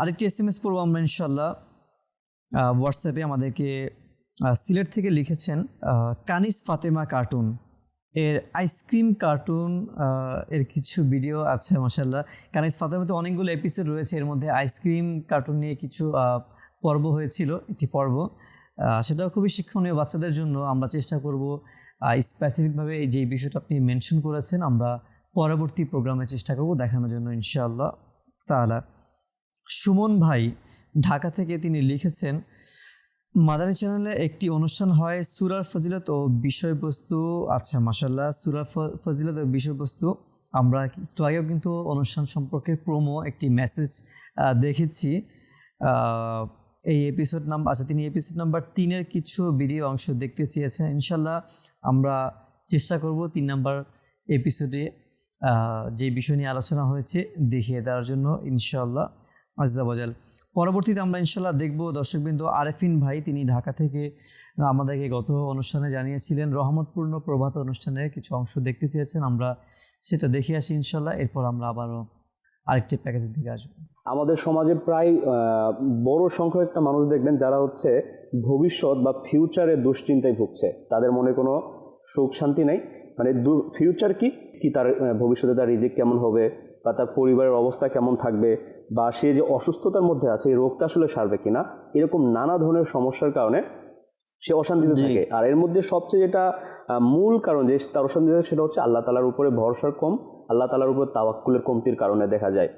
আরেকটি SMS পড়ব আমরা ইনশাআল্লাহ। হোয়াটসঅ্যাপে আমাদেরকে সিলেট থেকে লিখেছেন কানিস ফাতেমা কার্টুন এর আইসক্রিম কার্টুন এর কিছু ভিডিও আছে মাশাআল্লাহ। কানিস ফাতেমাতে অনেকগুলো এপিসোড রয়েছে, এর মধ্যে আইসক্রিম কার্টুন নিয়ে কিছু পর্ব হয়েছিল, একটি পর্ব, সেটাও খুবই শিক্ষণীয় বাচ্চাদের জন্য। আমরা চেষ্টা করব স্পেসিফিকভাবে যে বিষয়টা আপনি মেনশন করেছেন আমরা পরবর্তী প্রোগ্রামে চেষ্টা করব দেখানোর জন্য ইনশাআল্লাহ তাআলা। সুমন ভাই ঢাকা থেকে তিনি লিখেছেন মাদানী চ্যানেলে একটি অনুষ্ঠান হয় সূরার ফজিলত ও বিষয়বস্তু। আচ্ছা মাশাআল্লাহ, সূরার ফজিলত ও বিষয়বস্তু আমরা একটু আগেও কিন্তু অনুষ্ঠান সম্পর্কে প্রোমো একটি মেসেজ দেখেছি। এই এপিসোড নাম্বার তিনি এপিসোড নাম্বার 3-এর কিছু ভিডিও অংশ দেখতে চেয়েছেন। ইনশাল্লাহ আমরা চেষ্টা করব 3 নাম্বার এপিসোডে যে বিষয় নিয়ে আলোচনা হয়েছে দেখিয়ে দেওয়ার জন্য ইনশাল্লাহ আজ্জা ওয়াজাল। পরবর্তীতে আমরা ইনশাল্লাহ দেখব দর্শকবৃন্দ, আরেফিন ভাই তিনি ঢাকা থেকে আমাদেরকে গত অনুষ্ঠানে জানিয়েছিলেন রহমতপূর্ণ প্রভাত অনুষ্ঠানের কিছু অংশ দেখতে চেয়েছেন। আমরা সেটা দেখে আসি ইনশাল্লাহ, এরপর আমরা আবারও আরেকটি প্যাকেজের দিকে আসবো।
আমাদের সমাজে প্রায় বড় সংখ্যক একটা মানুষ দেখবেন যারা হচ্ছে ভবিষ্যৎ বা ফিউচারের দুশ্চিন্তায় ভুগছে। তাদের মনে কোনো সুখ শান্তি নেই। মানে ফিউচার কি তার ভবিষ্যতে তার রিজিক কেমন হবে, বা তার পরিবারের অবস্থা কেমন থাকবে, বা সে যে অসুস্থতার মধ্যে আছে এই রোগটা আসলে সারবে কিনা, এরকম নানা ধরনের সমস্যার কারণে সে অশান্তিতে থাকে। আর এর মধ্যে সবচেয়ে যেটা মূল কারণ যে তার অশান্তি থাকে সেটা হচ্ছে আল্লাহ তাআলার উপরে ভরসার কম, আল্লাহ তাআলার উপরে তাওয়াক্কুলের কমতির কারণে দেখা যায়।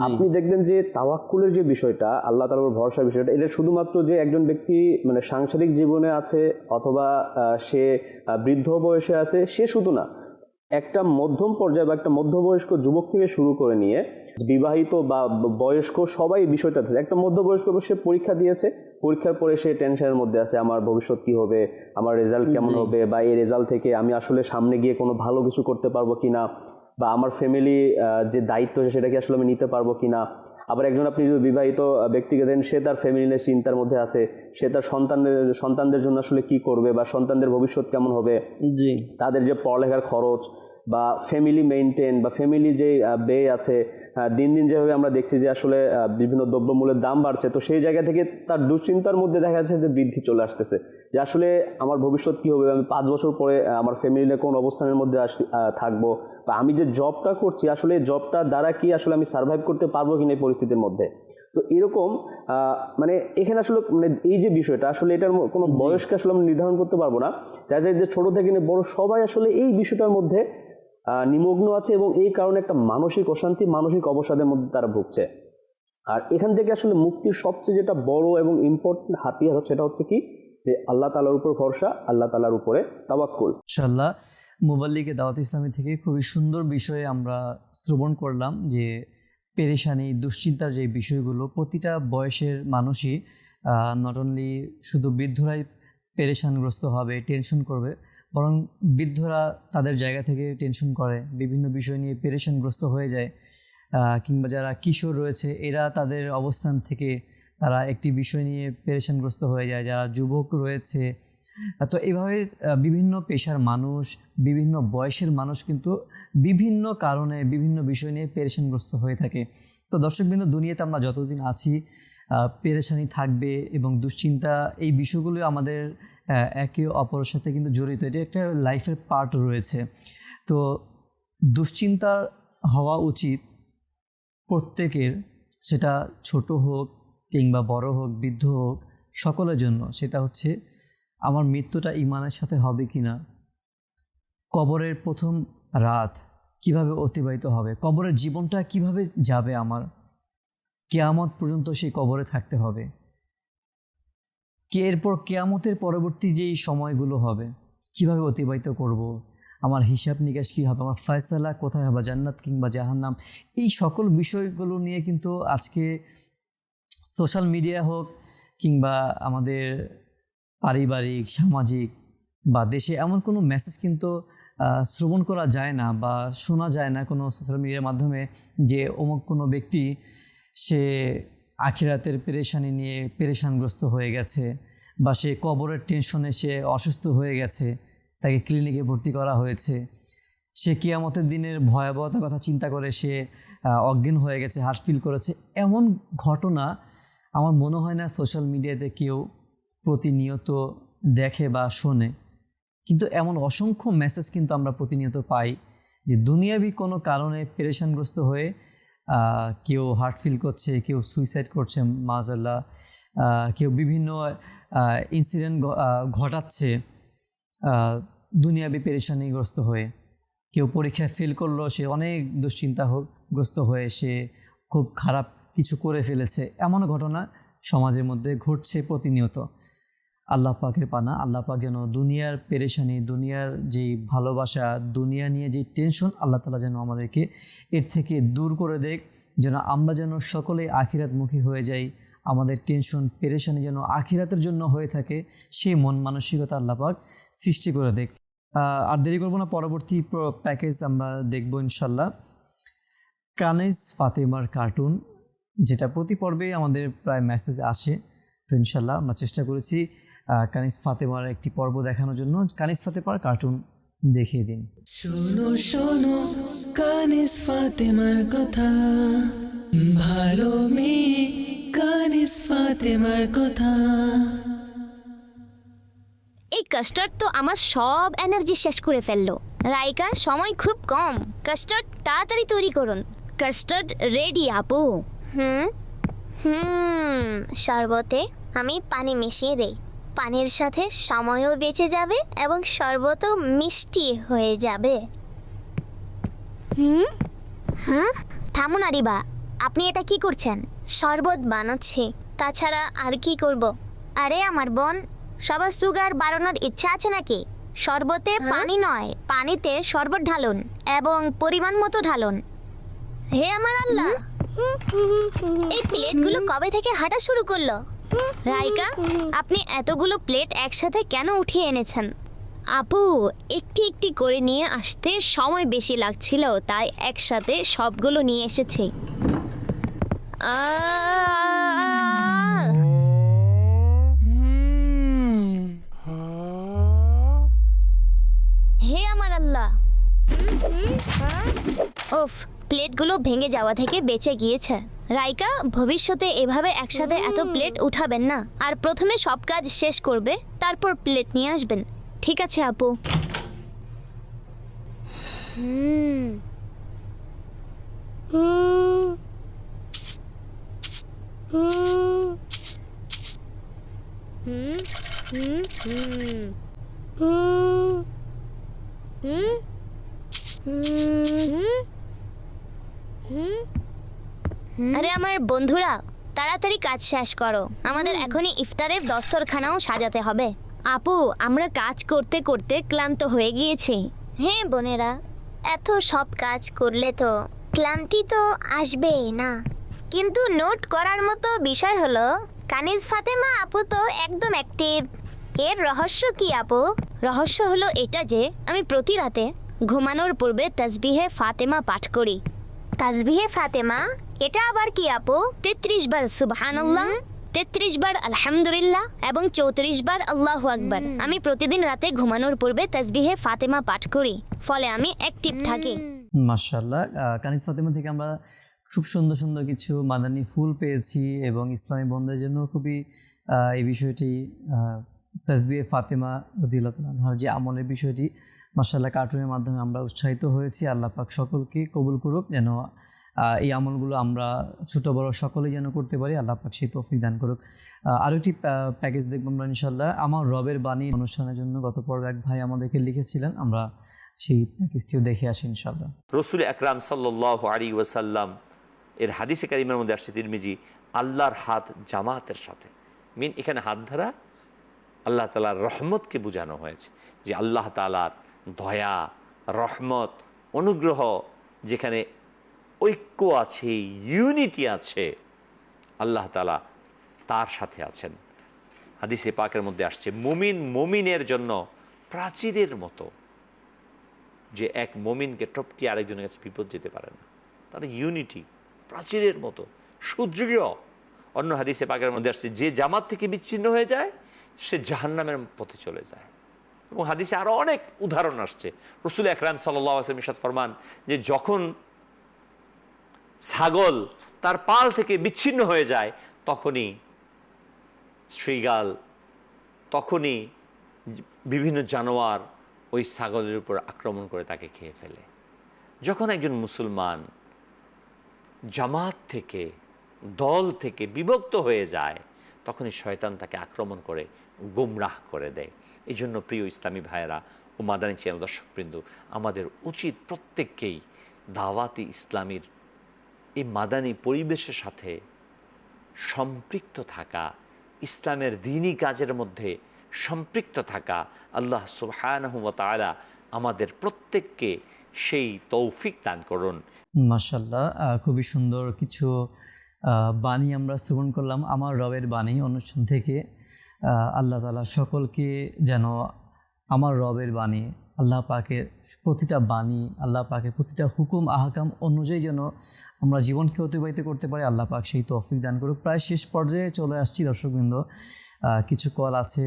আপনি দেখবেন যে তাওয়াক্কুলের যে বিষয়টা, আল্লাহ তাআলার উপর ভরসার বিষয়টা, এটা শুধুমাত্র যে একজন ব্যক্তি মানে সাংসারিক জীবনে আছে অথবা সে বৃদ্ধ বয়সে আছে সে শুধু না, একটা মধ্যম পর্যায়ে বা একটা মধ্যবয়স্ক যুবক থেকে শুরু করে নিয়ে বিবাহিত বা বয়স্ক সবাই বিষয়টা আছে। একটা মধ্যবয়স্ক সে পরীক্ষা দিয়েছে, পরীক্ষার পরে সে টেনশনের মধ্যে আছে, আমার ভবিষ্যৎ কি হবে, আমার রেজাল্ট কেমন হবে, বা এই রেজাল্ট থেকে আমি আসলে সামনে গিয়ে কোনো ভালো কিছু করতে পারবো কিনা, বা আমার ফ্যামিলি যে দায়িত্ব সেটা কি আসলে আমি নিতে পারবো কিনা। আবার একজন আপনি যদি বিবাহিত ব্যক্তিকে দেন, সে তার ফ্যামিলি নিয়ে চিন্তার মধ্যে আছে, সে তার সন্তানদের জন্য আসলে কি করবে, বা সন্তানদের ভবিষ্যৎ কেমন হবে, তাদের যে পড়ালেখার খরচ বা ফ্যামিলি মেইনটেন বা ফ্যামিলি যে ব্যয় আছে, দিন দিন যেভাবে আমরা দেখছি যে আসলে বিভিন্ন দ্রব্যমূল্যের দাম বাড়ছে, তো সেই জায়গা থেকে তার দুশ্চিন্তার মধ্যে দেখা যাচ্ছে যে বৃদ্ধি চলে আসতেছে, যে আসলে আমার ভবিষ্যৎ কী হবে, আমি 5 বছর পরে আমার ফ্যামিলি নিয়ে কোন অবস্থানের মধ্যে থাকবো, বা আমি যে জবটা করছি আসলে এই জবটা দ্বারা কি আসলে আমি সার্ভাইভ করতে পারবো কিনা এই পরিস্থিতির মধ্যে। তো এরকম মানে এখানে আসলে মানে এই যে বিষয়টা আসলে এটার কোনো বয়সকে আসলে আমরা নির্ধারণ করতে পারবো না। দেখা যায় যে ছোটো থেকে নিয়ে বড় সবাই আসলে এই বিষয়টার মধ্যে নিমগ্ন আছে, এবং এই কারণে একটা মানসিক অশান্তি, মানসিক অবসাদের মধ্যে তারা ভুগছে। আর এখান থেকে আসলে মুক্তির সবচেয়ে যেটা বড় এবং ইম্পর্টেন্ট হাতিয়ার হচ্ছে, সেটা হচ্ছে কি, যে আল্লাহ তাআলার উপর ভরসা, আল্লাহ তাআলার উপরে তাওয়াক্কুল।
ইনশাআল্লাহ মুবাল্লিগে দাওয়াত ইসলামী থেকে খুবই সুন্দর বিষয়ে আমরা শ্রবণ করলাম যে পেরেশানি, দুশ্চিন্তার যে বিষয়গুলো প্রতিটা বয়সের মানুষই, নট অনলি শুধু বৃদ্ধরাই পেরেশানগ্রস্ত হবে, টেনশন করবে, বরং বৃদ্ধরা তাদের জায়গা থেকে টেনশন করে, বিভিন্ন বিষয় নিয়ে পেরেশানগ্রস্ত হয়ে যায়, কিংবা যারা কিশোর রয়েছে এরা তাদের অবস্থান থেকে তারা একটি বিষয় নিয়ে পেরেশানগ্রস্ত হয়ে যায়, যারা যুবক রয়েছে। তো এইভাবে বিভিন্ন পেশার মানুষ, বিভিন্ন বয়সের মানুষ কিন্তু বিভিন্ন কারণে বিভিন্ন বিষয় নিয়ে পেরেশানগ্রস্ত হয়ে থাকে। তো দর্শকবৃন্দ, দুনিয়াতে আমরা যতদিন আছি পেরেশানি থাকবে এবং দুশ্চিন্তা, এই বিষয়গুলো আমাদের একে অপরের সাথে কিন্তু জড়িত, এটা একটা লাইফের পার্ট রয়েছে। তো দুশ্চিন্তা হওয়া উচিত প্রত্যেকের, সেটা ছোট হোক কিংবা বড় হোক, বৃদ্ধ হোক, সকলের জন্য। সেটা হচ্ছে আমার মৃত্যুটা ঈমানের সাথে হবে কি না, কবরের প্রথম রাত কিভাবে অতিবাহিত হবে, কবরের জীবনটা কিভাবে যাবে, আমার কিয়ামত পর্যন্ত সেই কবরে থাকতে হবে, এরপর কিয়ামতের পরবর্তী যেই সময়গুলো হবে কিভাবে অতিবাহিত করব, আমার হিসাব নিকাশ কী হবে, আমার ফয়সালা কোথায় হবে, জান্নাত কিংবা জাহান্নাম, এই সকল বিষয়গুলো নিয়ে কিন্তু আজকে সোশ্যাল মিডিয়া হোক কিংবা আমাদের পারিবারিক, সামাজিক বা দেশে এমন কোনো মেসেজ কিন্তু শ্রবণ করা যায় না বা শোনা যায় না কোনো সোশ্যাল মিডিয়ার মাধ্যমে যে অমুক কোনো ব্যক্তি সে আখিরাতের পেরেশানি নিয়ে পেরেশানগ্রস্ত হয়ে গেছে, বা সে কবরের টেনশনে সে অসুস্থ হয়ে গেছে, তাকে ক্লিনিকে ভর্তি করা হয়েছে, সে কিয়ামতের দিনের ভয়াবহতার কথা চিন্তা করে সে অজ্ঞান হয়ে গেছে, হার্ট ফিল করেছে। এমন ঘটনা আমার মনে হয় না সোশ্যাল মিডিয়াতে কেউ প্রতিনিয়ত দেখে বা শোনে, কিন্তু এমন অসংখ্য মেসেজ কিন্তু আমরা প্রতিনিয়ত পাই যে দুনিয়াবি কোনো কারণে পেরেশানগ্রস্ত হয়ে কেউ হার্ট ফিল করছে, কেউ সুইসাইড করছে মাআযাল্লাহ, কেউ বিভিন্ন ইনসিডেন্ট ঘটাচ্ছে দুনিয়াবি পেরেশানিগ্রস্ত হয়ে, কেউ পরীক্ষায় ফেল করলো, সে অনেক দুশ্চিন্তাগ্রস্ত হয়ে সে খুব খারাপ কিছু করে ফেলেছে। এমন ঘটনা সমাজের মধ্যে ঘটছে প্রতিনিয়ত। আল্লাহ পাকের পানা, আল্লাহ পাক যেন দুনিয়ার পেরেশানি, দুনিয়ার যেই ভালোবাসা, দুনিয়া নিয়ে যে টেনশন, আল্লাহ তাআলা যেন আমাদেরকে এর থেকে দূর করে দেখ, যেন আমরা যেন সকলেই আখিরাতমুখী হয়ে যাই, আমাদের টেনশন পেরেশানি যেন আখিরাতের জন্য হয়ে থাকে, সেই মন মানসিকতা আল্লাহ পাক সৃষ্টি করে দেখ। আর দেরি করবো না, পরবর্তী প্যাকেজ আমরা দেখবো ইনশাল্লাহ। কানিজ ফাতেমার কার্টুন, যেটা প্রতি পর্বে আমাদের প্রায় মেসেজ আসে, তো ইনশাল্লাহ আমরা চেষ্টা করেছি কানিজ ফাতেমার একটি পর্ব দেখানোর জন্য। কানিজ ফাতেমার কার্টুন দেখিয়ে দিন।
শোনো শোনো কানিজ ফাতেমার কথা, ভালো মেয়ে কানিজ ফাতেমার কথা।
এই কাস্টার্ড তো আমার সব এনার্জি শেষ করে ফেললো। রাইকা, সময় খুব কম, কাস্টার্ড তাড়াতাড়ি তৈরি করুন। কাস্টার্ড রেডি আপু। শরবতে আমি পানি মিশিয়ে দেই, পানির সাথে সময়ও বেঁচে যাবে এবং শরবতও মিষ্টি হয়ে যাবে। হ্যাঁ, থামুন আরিবা, আপনি এটা কি করছেন? শরবত বানাচ্ছি, তাছাড়া আর কি করব? আরে আমার বোন, সবার সুগার বাড়ানোর ইচ্ছা আছে নাকি? শরবতে পানি নয়, পানিতে শরবত ঢালুন এবং পরিমাণ মতো ঢালুন। হে আমার আল্লাহ, এই প্লেটগুলো কবে থেকে হাঁটা শুরু করলো? রাইকা, আপনি এতগুলো প্লেট একসাথে কেন উঠিয়ে এনেছেন? আপু, একটি একটি করে নিয়ে আসতে সময় বেশি লাগছিল, তাই একসাথে সবগুলো নিয়ে এসেছি। হে আমার আল্লাহ, ওফ, প্লেটগুলো ভেঙে যাওয়া থেকে বেঁচে গিয়েছে। রাইকা, ভবিষ্যতে এভাবে একসাথে এত প্লেট উঠাবেন না, আর প্রথমে সব কাজ শেষ করবে, তারপর প্লেট নিয়ে আসবেন। ঠিক আছে আপু। আরে আমার বন্ধুরা, তাড়াতাড়ি কাজ শেষ করো, আমাদের এখনই ইফতারের দস্তরখানাও সাজাতে হবে। আপু, আমরা কাজ করতে করতে ক্লান্ত হয়ে গিয়েছি। হ্যাঁ বোনেরা, এত সব কাজ করলে তো ক্লান্তি তো আসবেই না, কিন্তু নোট করার মতো বিষয় হলো কানিজ ফাতেমা আপু তো একদম অ্যাক্টিভ। এর রহস্য কি আপু? রহস্য হলো এটা যে আমি প্রতি রাতে ঘুমানোর পূর্বে তাসবিহে ফাতেমা পাঠ করি। তাসবিহে ফাতেমা, এটা আবার কি আপু? 33 বার সুবহানাল্লাহ, 33 বার আলহামদুলিল্লাহ এবং 34 বার আল্লাহু আকবার। আমি প্রতিদিন রাতে ঘুমানোর পূর্বে তাসবিহে ফাতেমা পাঠ করি, ফলে আমি অ্যাক্টিভ থাকি।
মাশাআল্লাহ, কানিজ ফাতেমা থেকে আমরা খুব সুন্দর সুন্দর কিছু মাদানী ফুল পেয়েছি এবং ইসলামী বন্ধুদের জন্য খুবই এই বিষয়টি তাসবিহে ফাতেমা রাদিয়াল্লাহু তাআলা আনহার যে আমলের বিষয়টি মাশাআল্লাহ কার্টুনের মাধ্যমে আমরা উৎসাহিত হয়েছি। আল্লাহ পাক সকলকে কবুল করুক, যেন এই আমলগুলো আমরা ছোট বড় সকলেই যেন করতে পারি। আল্লাহ পাক সেই তৌফিক দান করুক। আরও একটি প্যাকেজ দেখব আমরা ইনশাআল্লাহ। আমার রবের বাণী অনুষ্ঠানের জন্য গত পর্বে এক ভাই আমাদেরকে লিখেছিলেন, আমরা সেই প্যাকেজটিও দেখে আসি ইনশাআল্লাহ।
রসুল আকরাম সাল্লাল্লাহু আলাইহি ওয়াসাল্লাম এর হাদিসে কারিমের মধ্যে আসছে, তিরমিজি, আল্লাহর হাত জামাতের সাথে। মিন এখানে হাত ধরা আল্লাহ তাআলার রহমতকে বোঝানো হয়েছে, যে আল্লাহ তাআলার দয়া, রহমত, অনুগ্রহ, যেখানে ঐক্য আছে, ইউনিটি আছে, আল্লাহ তাআলা তার সাথে আছেন। হাদিসে পাকের মধ্যে আসছে, মুমিনের জন্য প্রাচীরের মতো, যে এক মুমিনকে টপকে আরেকজনের কাছে বিপদ যেতে পারে না, তার ইউনিটি প্রাচীরের মতো সুদৃঢ়। অন্য হাদিসে পাকের মধ্যে আসছে, যে জামাত থেকে বিচ্ছিন্ন হয়ে যায় সে জাহান্নামের পথে চলে যায়। এবং হাদিসে আরও অনেক উদাহরণ আসছে। রাসূল আকরাম সাল্লাল্লাহু আলাইহি ওয়াসাল্লাম ইরশাদ ফরমান যে যখন ছাগল তার পাল থেকে বিচ্ছিন্ন হয়ে যায়, তখনই শৃগাল, তখনই বিভিন্ন জানোয়ার ওই ছাগলের উপর আক্রমণ করে তাকে খেয়ে ফেলে। যখন একজন মুসলমান জামাত থেকে, দল থেকে বিভক্ত হয়ে যায়, তখনই শয়তান তাকে আক্রমণ করে গুমরাহ করে দেয়। এই জন্য প্রিয় ইসলামী ভাইয়েরা ও মাদানী চ্যানেল দর্শকবৃন্দ, আমাদের উচিত প্রত্যেককেই দাওয়াতি ইসলামীর এই মাদানী পরিবেশের সাথে সম্পৃক্ত থাকা, ইসলামের দ্বীনি কাজের মধ্যে সম্পৃক্ত থাকা। আল্লাহ সুবহানাহু ওয়া তাআলা আমাদের প্রত্যেককে সেই তৌফিক দান করুন।
মাশাআল্লাহ, খুবই সুন্দর কিছু বাণী আমরা শ্রবণ করলাম, আমার রবের বাণী অনুষ্ঠান থেকে। আল্লাহ তাআলা সকলকে যেন আমার রবের বাণী, আল্লাহ পাকের প্রতিটা বাণী, আল্লাহ পাকের প্রতিটা হুকুম আহকাম অনুযায়ী যেন আমরা জীবনকে অতিবাহিত করতে পারি, আল্লাহ পাক সেই তৌফিক দান করুক। প্রায় শেষ পর্যায়ে চলে আসছি দর্শকবৃন্দ, কিছু কল আছে,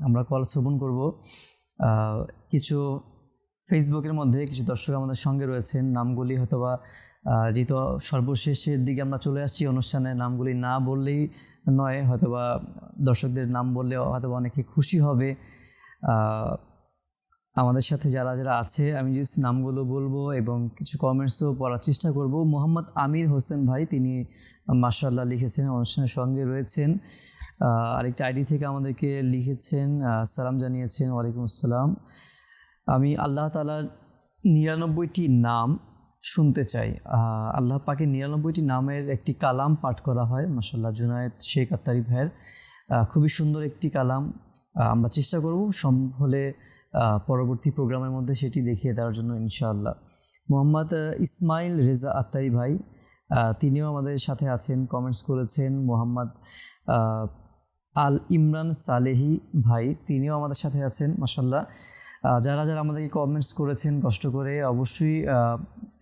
আমরা কল শ্রবণ করব। কিছু ফেসবুকের মধ্যে কিছু দর্শক আমাদের সঙ্গে রয়েছেন, নামগুলি হয়তোবা যেহেতু সর্বশেষের দিকে আমরা চলে আসছি অনুষ্ঠানে, নামগুলি না বললেই নয়, হয়তোবা দর্শকদের নাম বললে হয়তোবা অনেকে খুশি হবে। আমাদের সাথে যারা যারা আছে আমি জাস্ট নামগুলো বলবো এবং কিছু কমেন্টসও পড়ার চেষ্টা করব। মোহাম্মদ আমির হোসেন ভাই, তিনি মাশাআল্লাহ লিখেছেন, অনুষ্ঠানের সঙ্গে রয়েছেন। আরেকটা আইডি থেকে আমাদেরকে লিখেছেন, সালাম জানিয়েছেন, ওয়ালাইকুম আসসালাম। আমি আল্লাহ তাআলার 99টি নাম শুনতে চাই। আল্লাহ পাকের 99টি নামের একটি কালাম পাঠ করা হয়, মাশাআল্লাহ জুনায়েদ শেখ আত্তারি ভাইয়ের খুবই সুন্দর একটি কালাম। আমরা চেষ্টা করব সম্ভব হলে পরবর্তী প্রোগ্রামের মধ্যে সেটি দেখিয়ে দেওয়ার জন্য ইনশাআল্লাহ। মোহাম্মদ ইসমাইল রেজা আত্তারি ভাই, তিনিও আমাদের সাথে আছেন, কমেন্টস করেছেন। মোহাম্মদ আল ইমরান সালেহি ভাই, তিনিও আমাদের সাথে আছেন, মাশাআল্লাহ। যারা যারা আমাদেরকে কমেন্টস করেছেন কষ্ট করে, অবশ্যই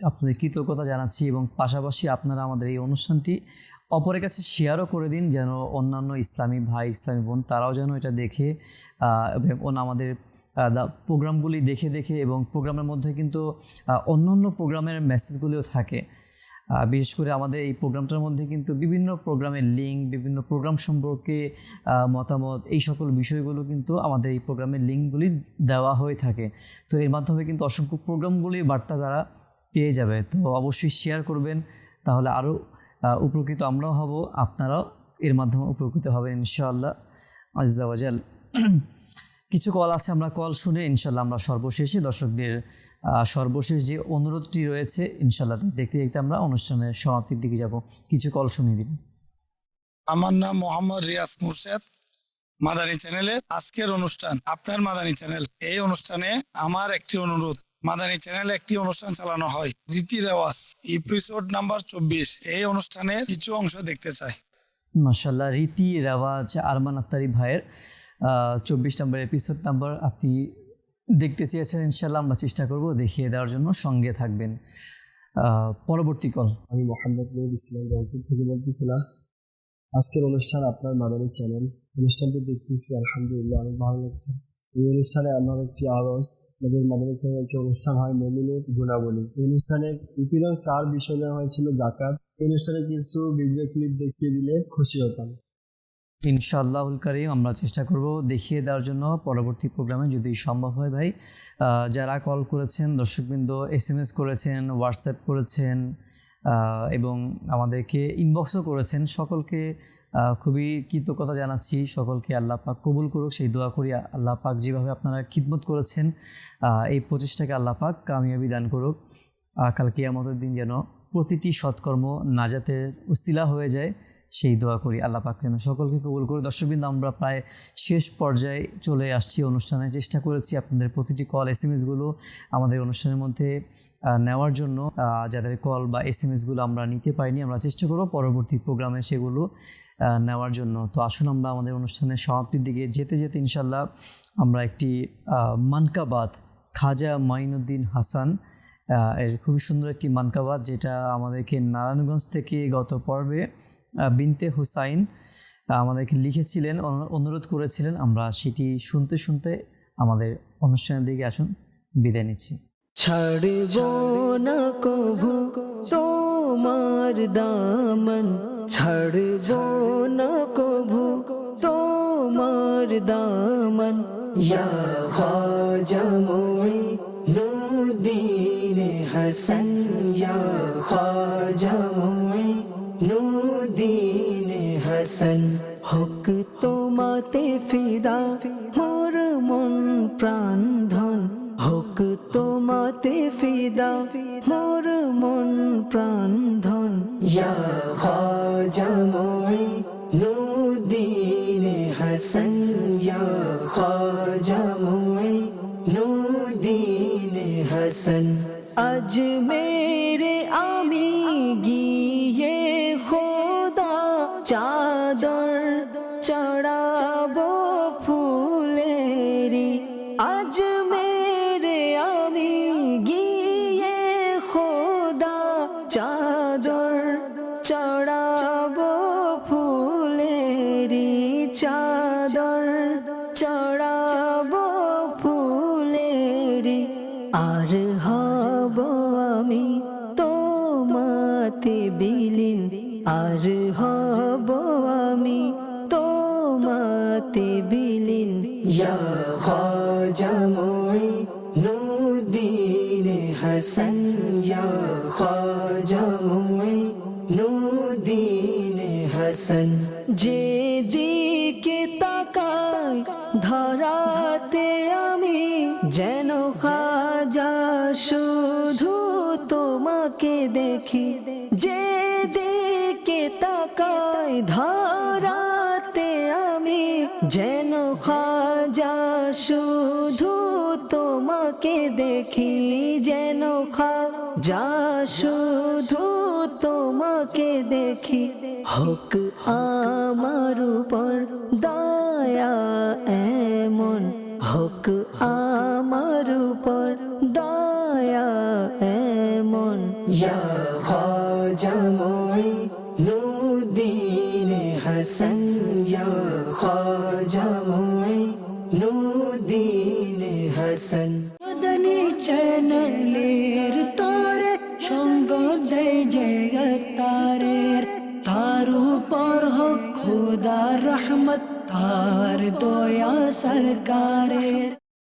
আপনাদের কৃতজ্ঞতা জানাচ্ছি এবং পাশাপাশি আপনারা আমাদের এই অনুষ্ঠানটি অপরের কাছে শেয়ারও করে দিন, যেন অন্যান্য ইসলামী ভাই, ইসলামী বোন তারাও যেন এটা দেখে এবং আমাদের প্রোগ্রামগুলি দেখে এবং প্রোগ্রামের মধ্যে কিন্তু অন্য প্রোগ্রামের মেসেজগুলিও থাকে। বিশেষ করে আমাদের এই প্রোগ্রামটার মধ্যে কিন্তু বিভিন্ন প্রোগ্রামের লিঙ্ক, বিভিন্ন প্রোগ্রাম সম্পর্কে মতামত, এই সকল বিষয়গুলো কিন্তু আমাদের এই প্রোগ্রামের লিঙ্কগুলি দেওয়া হয়ে থাকে। তো এর মাধ্যমে কিন্তু অসংখ্য প্রোগ্রামগুলি বার্তা তারা পেয়ে যাবে। তো অবশ্যই শেয়ার করবেন, তাহলে আরও উপকৃত আমরাও হব, আপনারাও এর মাধ্যমে উপকৃত হবেন ইনশাআল্লাহ আজ্জা ওয়াজাল। কিছু কল আছে, আমরা কল শুনে ইনশাআল্লাহ আমরা সর্বশেষে দর্শকদের সর্বশেষ যে অনুরোধটি রয়েছে ইনশাআল্লাহ দেখতে দেখতে আমরা অনুষ্ঠানের সমাপ্তির দিকে যাব। কিছু কল শুনিয়ে দিন।
আমার নাম মোহাম্মদ রিয়াজ মুর্শেদ, মাদানী চ্যানেলের আজকের অনুষ্ঠান আপনার মাদানী চ্যানেল। এই অনুষ্ঠানে আমার একটি অনুরোধ, মাদানী চ্যানেলে একটি অনুষ্ঠান চালানো হয় রীতি রেওয়াজ, এপিসোড নাম্বার 24। এই অনুষ্ঠানে কিছু অংশ দেখতে চাই।
মাশাআল্লাহ, রীতি রেওয়াজ আরমান আত্তারি ভাইয়ের 24 নম্বর এপিসোড নাম্বার আপনি দেখতে চেয়েছেন, ইনশাআল্লাহ আমরা চেষ্টা করব দেখিয়ে দেওয়ার জন্য, সঙ্গে থাকবেন। পরবর্তী কল।
আমি মোহাম্মদ নুরুল ইসলাম রংপুর থেকে বলতেছিলাম। আজকের অনুষ্ঠান আপনার মাদানী চ্যানেল, অনুষ্ঠানটি দেখতেছি আলহামদুলিল্লাহ অনেক ভালো লাগছে। এই অনুষ্ঠানে আমার একটি আরজ, আমাদের মাদানী চ্যানেল একটি অনুষ্ঠান হয় মুমিনের গুণাবলী। এই অনুষ্ঠানে ইপিরং 4 বিষয় নেওয়া হয়েছিল জাকাত। এই অনুষ্ঠানে কিছু ভিডিও ক্লিপ দেখিয়ে দিলে খুশি হতাম।
ইনশাআল্লাহুল কারীম আমরা চেষ্টা করব দেখিয়ে দেওয়ার জন্য পরবর্তী প্রোগ্রামে, যদি সম্ভব হয়। ভাই যারা কল করেছেন, দর্শকবৃন্দ SMS করেছেন, হোয়াটসঅ্যাপ করেছেন এবং আমাদেরকে ইনবক্সও করেছেন, সকলকে খুবই কৃতজ্ঞতা জানাচ্ছি। সকলকে আল্লাহ পাক কবুল করুক, সেই দোয়া করি। আল্লাহ পাক যেভাবে আপনারা খিদমত করেছেন, এই প্রচেষ্টাকে আল্লাহ পাক কামিয়াবি দান করুক। কাল কিয়ামতের দিন যেন প্রতিটি সৎকর্ম নাজাতের উসিলা হয়ে যায়, সেই দোয়া করি। আল্লাহ পাক যেন সকলকে কবুল করে। দর্শকবৃন্দ, আমরা প্রায় শেষ পর্যায়ে চলে আসছি অনুষ্ঠানে। চেষ্টা করেছি আপনাদের প্রতিটি কল SMS-গুলো আমাদের অনুষ্ঠানের মধ্যে নেওয়ার জন্য। যাদের কল বা SMS-গুলো আমরা নিতে পারিনি, আমরা চেষ্টা করব পরবর্তী প্রোগ্রামে সেগুলো নেওয়ার জন্য। তো আসুন আমরা আমাদের অনুষ্ঠানের সমাপ্তির দিকে যেতে যেতে ইনশাআল্লাহ আমরা একটি মানকাবাত খাজা মাইনুদ্দিন হাসান এর খুবই সুন্দর একটি মানকাবাত, যেটা আমাদেরকে নারায়ণগঞ্জ থেকে গত পর্বে বিনতে হুসাইন আমাদেরকে লিখেছিলেন, অনুরোধ করেছিলেন। আমরা সেটি শুনতে শুনতে আমাদের অনুষ্ঠানের দিকে আসুন, বিদায় নিচ্ছি।
ছাড়ব না কভু তোমার দামন, ছাড়ব না কভু তোমার দামন, ইয়া খাজা মুঈনুদ্দিন হাসান, ইয়া খাজা মুঈনুদ্দিন হাসান। হক তোমাতে ফিদা মোর মন প্রাণ ধন, হক তোমাতে ফিদা মোর মন প্রাণ ধন, ইয়া খাজা মুঈনুদ্দিন হাসান, ইয়া খাজা মুঈনুদ্দিন হাসান। আজ মেরে আমি গিয়ে আজ মেরে আমি গিয়ে খোদা চাদর চড়াবো ফুলেরি চাদর চড়াবো ফুলেরি আর হব আমি তোমাতে বিলীন আর হব আমি তোমাতে বিলীন ইয়া খাজা মুঈনুদ্দিন হাসান ইয়া খাজা মুঈনুদ্দিন হাসান যেদিকে তাকাই ধরাতে আমি যেন খাজা শুধু তোমাকে দেখি যেদিকে তাকাই ধরাতে আমি যেন খাজা শুধু তোমাকে দেখি যেন খাজা শুধু তোমাকে দেখি হোক আমার উপর দয়া এমন হোক আমার উপর দয়া এমন ইয়া খাজা মুঈনুদ্দিন হাসান ইয়া খাজা মুঈনুদ্দিন হাসান মদনী চ্যানেলের তোরে সঙ্গ দেয় জগতারের তার উপর হোক খোদা রহমত তার দয়া সরকার